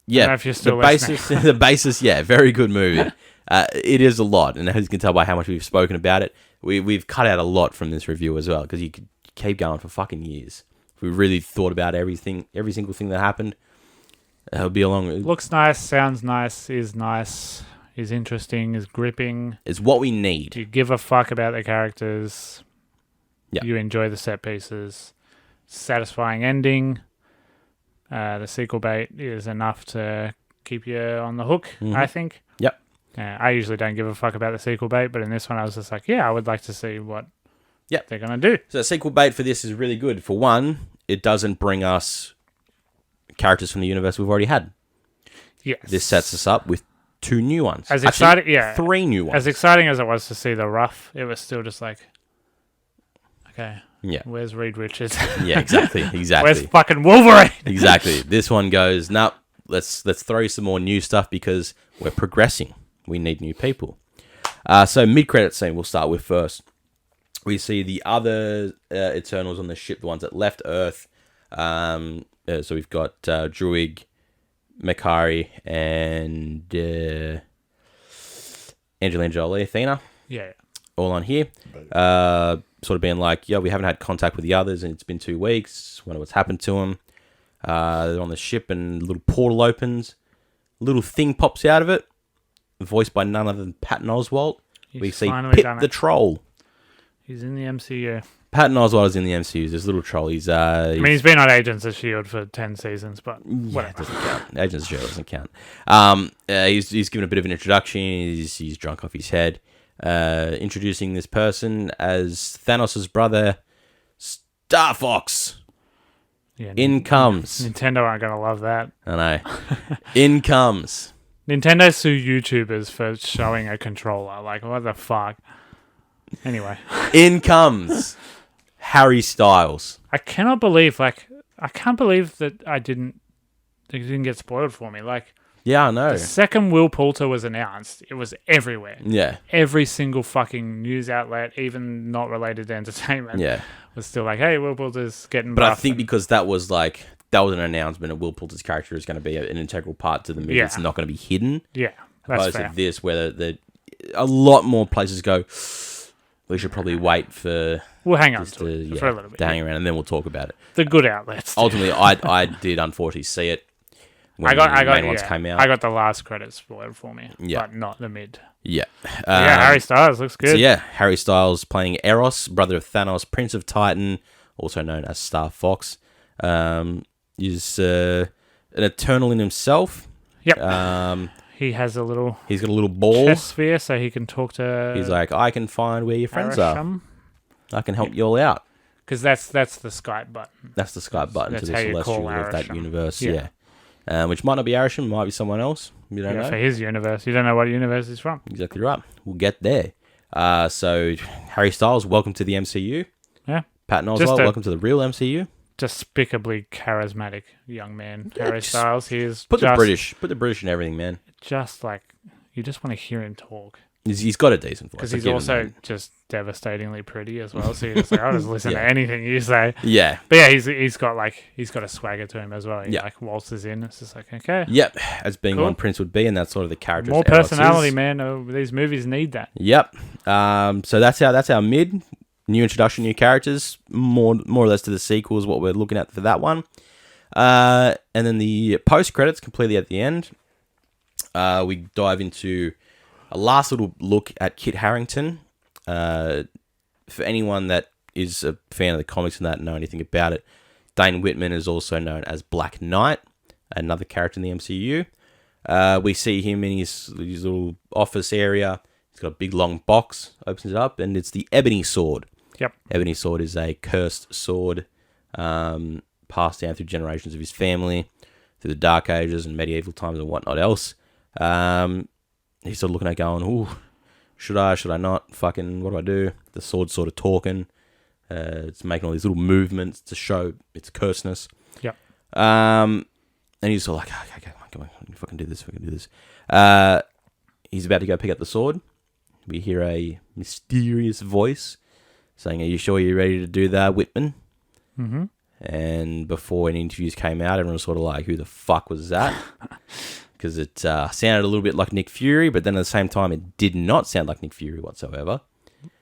Yeah, I don't know if you're still listening. the basis, yeah, very good movie. It is a lot, and as you can tell by how much we've spoken about it, we've cut out a lot from this review as well, because you could keep going for fucking years. If we really thought about every single thing that happened, it would be a long... Looks nice, sounds nice, is interesting, is gripping. It's what we need. You give a fuck about the characters. Yeah. You enjoy the set pieces. Satisfying ending. The sequel bait is enough to keep you on the hook, I think. Yep. I usually don't give a fuck about the sequel bait, but in this one I was just like, yeah, I would like to see what they're going to do. So the sequel bait for this is really good. For one, it doesn't bring us characters from the universe we've already had. Yes. This sets us up with 2 new ones. As exciting, yeah. 3 new ones. As exciting as it was to see the Rough, it was still just like, okay, yeah. Where's Reed Richards? Yeah, exactly. Where's fucking Wolverine? Exactly. This one goes, nope, let's throw some more new stuff because we're progressing. We need new people. So mid-credit scene we'll start with first. We see the other Eternals on the ship, the ones that left Earth. So we've got Druig, Makari, and Angelina Jolie, Athena. Yeah. All on here. Sort of being like, yeah, we haven't had contact with the others and it's been 2 weeks. Wonder what's happened to them. They're on the ship and a little portal opens. A little thing pops out of it. Voiced by none other than Patton Oswalt. We see Pip the Troll. He's in the MCU. Patton Oswalt is in the MCU. This little troll. He's he's been on Agents of S.H.I.E.L.D. for 10 seasons, but whatever. It doesn't count. Agents of S.H.I.E.L.D. doesn't count. He's given a bit of an introduction. He's drunk off his head. Introducing this person as Thanos' brother, Star Fox. Yeah, in comes. Nintendo aren't going to love that. I know. In comes. Nintendo sue YouTubers for showing a controller. Like, what the fuck? Anyway. In comes Harry Styles. I can't believe that it didn't get spoiled for me. Like, yeah, I know. The second Will Poulter was announced, it was everywhere. Yeah. Every single fucking news outlet, even not related to entertainment, was still like, hey, Will Poulter's getting buff. But I think because that was an announcement of Will Poulter's character is going to be an integral part to the movie. Yeah. It's not going to be hidden. Yeah, that's opposed fair. to this, where a lot more places go, we should probably wait for... We'll hang on to it for a little bit. To hang around, and then we'll talk about it. The good outlets. Ultimately, I did unfortunately see it when the main ones came out. I got the last credits spoiled for me, but not the mid. Yeah. Harry Styles looks good. So Harry Styles playing Eros, brother of Thanos, Prince of Titan, also known as Star Fox. Is an Eternal in himself. Yep. He has a little... He's got a little ball. Chest sphere, so he can talk to... He's like, I can find where your friends are. I can help you all out. Because that's the Skype button. That's the Skype button That's to the how you celestial call of that Arishem. universe. Yeah. Yeah. Which might not be Arishem, might be someone else. You don't know. For his universe. You don't know what universe he's from. Exactly right. We'll get there. So, Harry Styles, welcome to the MCU. Yeah. Pat Oswalt, welcome to the real MCU. Despicably charismatic young man, Harry Styles. He is put the British in everything, man. Just like, you just want to hear him talk. He's got a decent voice. Because he's also just devastatingly pretty as well. So you're just like, I'll just listen to anything you say. Yeah. But yeah, he's got a swagger to him as well. He like waltzes in. It's just like, okay. Yep. As being one Prince would be, and that's sort of the character. More personality, man. These movies need that. Yep. So that's our mid. New introduction, new characters. More or less to the sequel is what we're looking at for that one. And then the post credits completely at the end. We dive into a last little look at Kit Harington. For anyone that is a fan of the comics and that know anything about it, Dane Whitman is also known as Black Knight, another character in the MCU. We see him in his little office area. He's got a big long box, opens it up, and it's the Ebony Sword. Yep. Ebony Sword is a cursed sword passed down through generations of his family, through the Dark Ages and medieval times and whatnot else. He's sort of looking at going, ooh, should I not? Fucking, what do I do? The sword's sort of talking. It's making all these little movements to show its curseness. Yep. And he's sort of like, okay, come on, if I can do this. He's about to go pick up the sword. We hear a mysterious voice saying, are you sure you're ready to do that, Whitman? Mm-hmm. And before any interviews came out, everyone was sort of like, who the fuck was that? Because it sounded a little bit like Nick Fury, but then at the same time, it did not sound like Nick Fury whatsoever.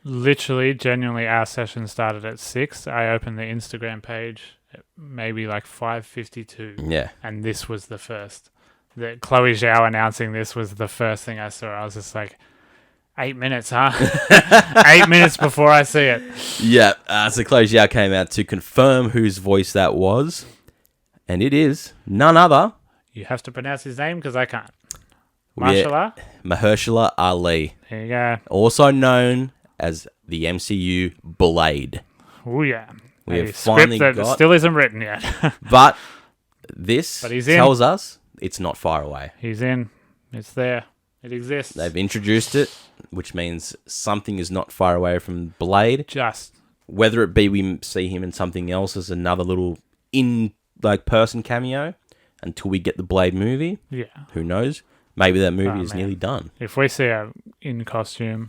Literally, genuinely, our session started at 6. I opened the Instagram page at maybe like 5:52. Yeah. And this was the first. Chloe Zhao announcing this was the first thing I saw. I was just like, 8 minutes, huh? 8 minutes before I see it. Yeah. So Chloe Zhao came out to confirm whose voice that was. And it is none other. You have to pronounce his name because I can't. Mahershala Ali. There you go. Also known as the MCU Blade. Oh, yeah. We have a finally script that still isn't written yet. But this he's tells us it's not far away. He's in. It's there. It exists. They've introduced it, which means something is not far away from Blade. Just. Whether it be we see him in something else as another little person cameo until we get the Blade movie. Yeah. Who knows? Maybe that movie is nearly done. If we see a in costume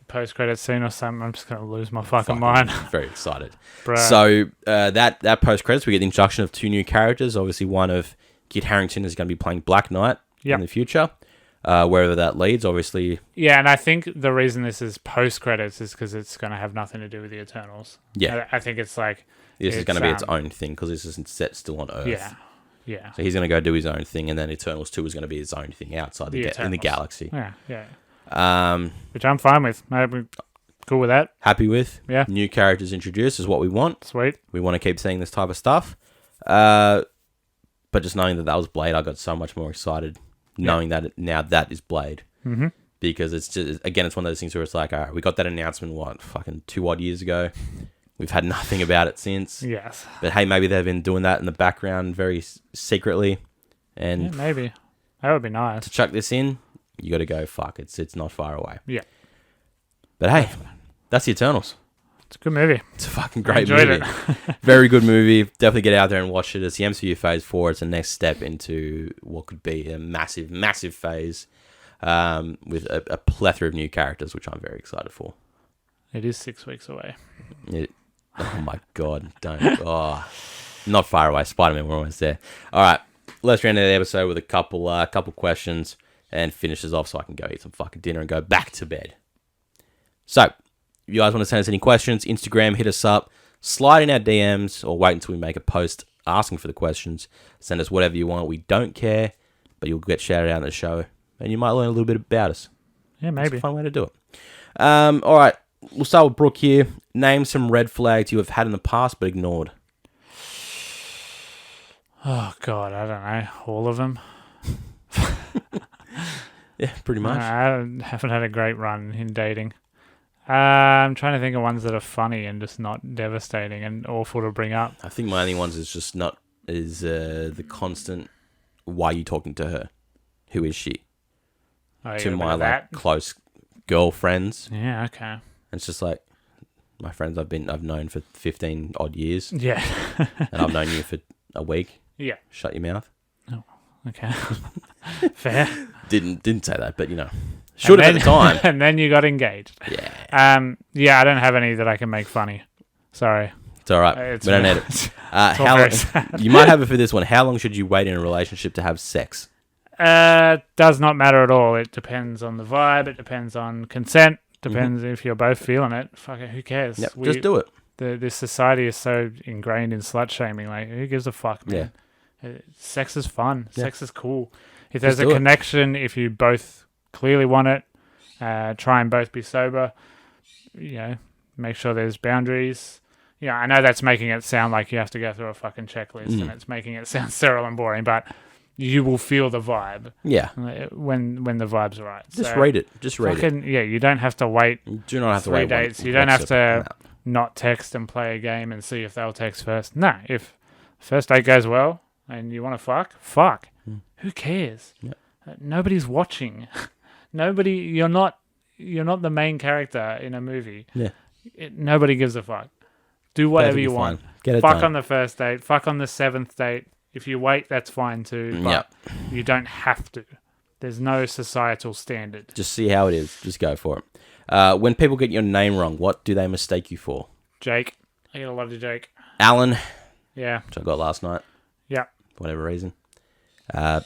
post-credit scene or something, I'm just going to lose my fucking mind. Very excited. Bro. So that post-credits, we get the introduction of 2 new characters. Obviously, one of Kit Harington is going to be playing Black Knight in the future. Wherever that leads, obviously. Yeah, and I think the reason this is post-credits is because it's going to have nothing to do with the Eternals. Yeah. I think it's like... This is going to be its own thing because this isn't set still on Earth. Yeah. So he's going to go do his own thing, and then Eternals 2 is going to be its own thing outside in the galaxy. Yeah. Which I'm fine with. I'm cool with that. Happy with. Yeah. New characters introduced is what we want. Sweet. We want to keep seeing this type of stuff. But just knowing that was Blade, I got so much more excited knowing that now that is Blade. Mm-hmm. Because it's just, again, it's one of those things where it's like, all right, we got that announcement, fucking 2 odd years ago. We've had nothing about it since. Yes. But hey, maybe they've been doing that in the background very secretly. And maybe. That would be nice. To chuck this in, you got to go, fuck, it's not far away. Yeah. But hey, that's the Eternals. It's a good movie. It's a fucking great movie. It. Very good movie. Definitely get out there and watch it. It's the MCU Phase 4. It's the next step into what could be a massive, massive phase with a plethora of new characters, which I'm very excited for. It is 6 weeks away. Oh my God, don't. Oh, not far away. Spider-Man, we're almost there. All right, let's round out the episode with a couple questions and finish this off so I can go eat some fucking dinner and go back to bed. So, if you guys want to send us any questions, Instagram, hit us up, slide in our DMs, or wait until we make a post asking for the questions. Send us whatever you want. We don't care, but you'll get shouted out on the show, and you might learn a little bit about us. Yeah, maybe. It's a fun way to do it. All right, we'll start with Brooke here. Name some red flags you have had in the past but ignored. Oh, God, I don't know. All of them. Yeah, pretty much. I haven't had a great run in dating. I'm trying to think of ones that are funny and just not devastating and awful to bring up. I think my only ones is just not the constant. Why are you talking to her? Who is she? Oh, To my like close girlfriends. Yeah. Okay. And it's just like my friends I've known for 15 odd years. Yeah. And I've known you for a week. Yeah. Shut your mouth. Oh. Okay. Fair. Didn't say that, but should have at the time. And then you got engaged. Yeah. Yeah, I don't have any that I can make funny. Sorry. It's all right. We don't need it. How you might have it for this one. How long should you wait in a relationship to have sex? Does not matter at all. It depends on the vibe. It depends on consent. Depends if you're both feeling it. Fuck it, who cares? Yep, just do it. This society is so ingrained in slut shaming. Like, who gives a fuck, man? Yeah. Sex is fun. Yeah. Sex is cool. If there's Just a do it. connection, if you both clearly want it, try and both be sober. Make sure there's boundaries. Yeah, I know that's making it sound like you have to go through a fucking checklist, and it's making it sound sterile and boring, but you will feel the vibe. Yeah. When the vibe's right. Just rate it. Just rate it. Yeah, you don't have to wait. You do not have to 3 wait. dates. You don't have to not text and play a game and see if they'll text first. No, if first date goes well and you want to fuck. Who cares? Yep. Nobody's watching. Nobody. You're not the main character in a movie. Yeah. Nobody gives a fuck. Do whatever you want. Get it fuck done. on the first date. Fuck on the 7th date. If you wait, that's fine too. But you don't have to. There's no societal standard. Just see how it is. Just go for it. When people get your name wrong, what do they mistake you for? Jake. I get a lot of Jake. Alan. Yeah. Which I got last night. Yeah. For whatever reason. I'd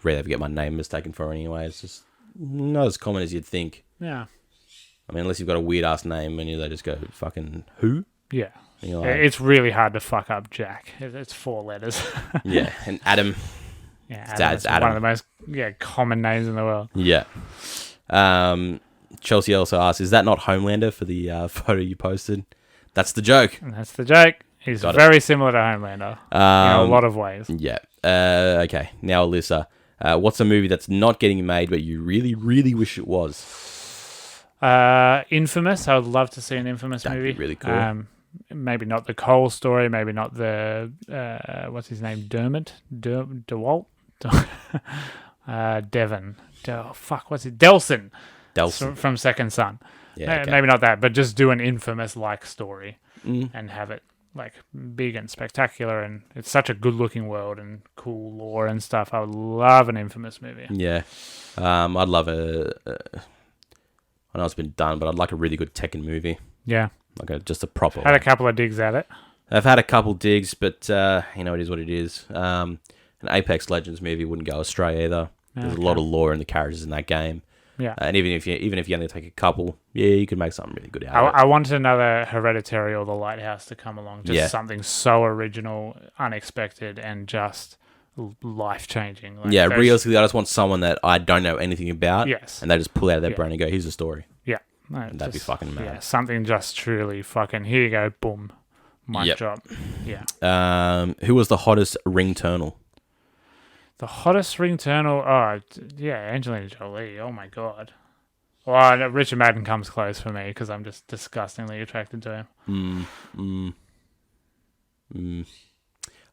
rather ever get my name mistaken for anyway. It's just not as common as you'd think. Yeah. I mean, unless you've got a weird ass name and they just go fucking who? Yeah. And like, it's really hard to fuck up Jack. It's 4 letters. Yeah. And Adam. Yeah. Dad's Adam. One of the most common names in the world. Yeah. Chelsea also asks, is that not Homelander for the photo you posted? That's the joke. And that's the joke. He's very similar to Homelander in a lot of ways. Yeah. Okay. Now, Alyssa, what's a movie that's not getting made but you really, really wish it was? Infamous. I would love to see an Infamous movie. That'd be really cool. Maybe not the Cole story. Maybe not the what's his name? Dermot. DeWalt. Devon. What's it? Delson. From Second Son. Yeah. Okay. Maybe not that, but just do an Infamous like story and have it like big and spectacular, and it's such a good looking world and cool lore and stuff. I would love an Infamous movie. Yeah. I'd love I know it's been done, but I'd like a really good Tekken movie. Yeah. Like just a proper Had a couple of digs at it. I've had a couple digs, but it is what it is. An Apex Legends movie wouldn't go astray either. There's a lot of lore in the characters in that game. Yeah. And even if you only take a couple, you could make something really good out of it. I wanted another Hereditary or The Lighthouse to come along. Just something so original, unexpected, and just life-changing. Like realistically, I just want someone that I don't know anything about. Yes. And they just pull out of their brain and go, here's the story. Yeah. And that'd be fucking mad. Yeah, something just truly fucking, here you go, boom. Mic drop. Yeah. Who was the hottest ring-turnal? The hottest ring-turnal? Oh, yeah, Angelina Jolie. Oh, my God. Well, Richard Madden comes close for me because I'm just disgustingly attracted to him. I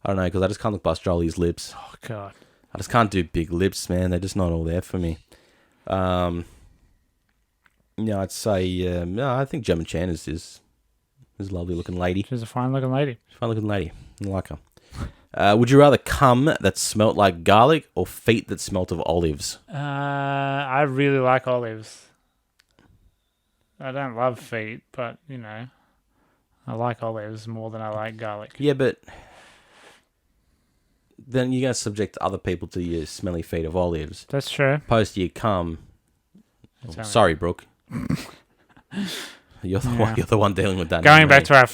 don't know, because I just can't look past Jolie's lips. Oh, God. I just can't do big lips, man. They're just not all there for me. I'd say, I think Gemma Chan is a lovely-looking lady. She's a fine-looking lady. I like her. Would you rather cum that smelt like garlic or feet that smelt of olives? I really like olives. I don't love feet, but, I like olives more than I like garlic. Yeah, but then you're going to subject other people to your smelly feet of olives. That's true. Post your cum. Sorry, Brooke. You're the one dealing with that. Going back to our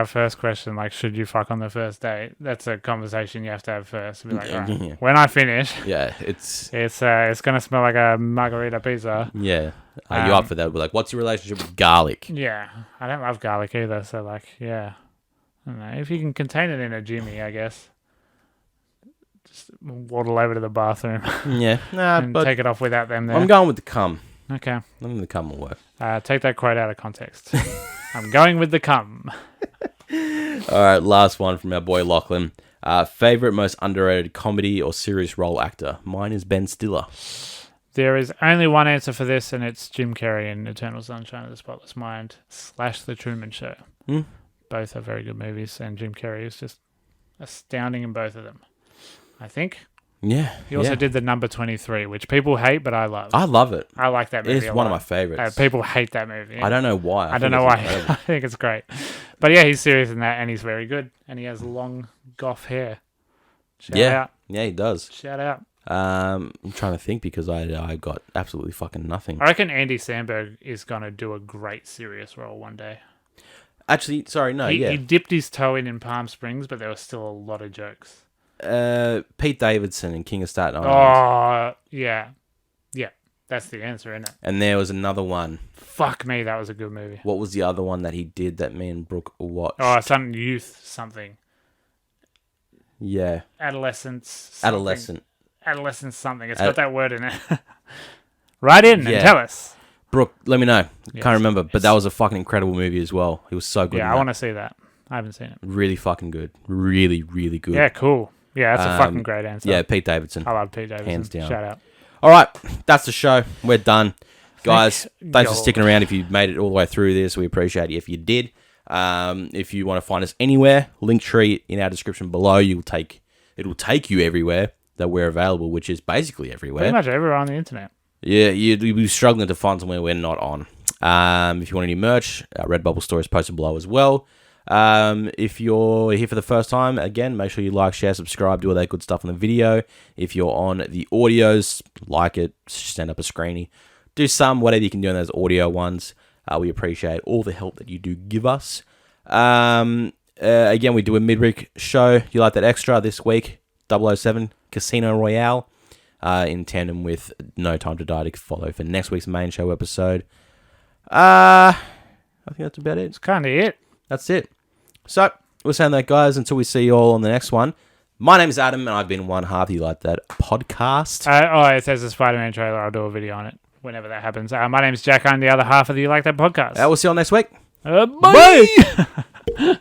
first question, like, should you fuck on the first date? That's a conversation you have to have first. Be like, right, when I finish, it's gonna smell like a margarita pizza. Yeah, are you up for that? We're like, what's your relationship with garlic? Yeah, I don't love garlic either. So like, I don't know if you can contain it in a Jimmy, I guess. Just waddle over to the bathroom. Yeah, and take it off without them there. I'm going with the cum. Okay. I think the cum will work. Take that quote out of context. I'm going with the cum. All right, last one from our boy Lachlan. Favorite most underrated comedy or serious role actor? Mine is Ben Stiller. There is only one answer for this, and it's Jim Carrey in Eternal Sunshine of the Spotless Mind / The Truman Show. Both are very good movies, and Jim Carrey is just astounding in both of them, I think. Yeah. He also did The Number 23, which people hate, but I love. I love it. I like that movie. It's one of my favorites. People hate that movie. I don't know why. I don't know why. I think it's great. But yeah, he's serious in that, and he's very good. And he has long, goth hair. Shout out. Yeah, he does. Shout out. I'm trying to think because I got absolutely fucking nothing. I reckon Andy Samberg is going to do a great serious role one day. Actually, sorry, no, He dipped his toe in Palm Springs, but there was still a lot of jokes. Pete Davidson in King of Staten Island. Oh, yeah. Yeah, that's the answer, isn't it? And there was another one. Fuck me, that was a good movie. What was the other one that he did that me and Brooke watched? Oh, something youth something. Yeah. Adolescence something. It's got that word in it. Write in and tell us. Brooke, let me know. Yes, Can't remember, but that was a fucking incredible movie as well. He was so good. Yeah, I want to see that. I haven't seen it. Really fucking good. Really, really good. Yeah, cool. Yeah, that's a fucking great answer. Yeah, Pete Davidson. I love Pete Davidson. Hands down. Shout out. All right, that's the show. We're done. Guys, thanks for sticking around if you made it all the way through this. We appreciate you if you did. If you want to find us anywhere, Linktree in our description below. It'll take you everywhere that we're available, which is basically everywhere. Pretty much everywhere on the internet. Yeah, you'd be struggling to find somewhere we're not on. If you want any merch, our Redbubble store is posted below as well. If you're here for the first time, again, make sure you like, share, subscribe, do all that good stuff on the video. If you're on the audios, like it, stand up a screeny. Do whatever you can do on those audio ones. We appreciate all the help that you do give us. Again, we do a midweek show. You like that extra this week? 007 Casino Royale. In tandem with No Time to Die to follow for next week's main show episode. I think that's about it. It's kind of it. That's it. So, we're saying that, guys, until we see you all on the next one. My name is Adam, and I've been one half. You like that podcast? It says a Spider-Man trailer. I'll do a video on it whenever that happens. My name's Jack. I'm the other half of the You Like That podcast. We'll see you all next week. Bye.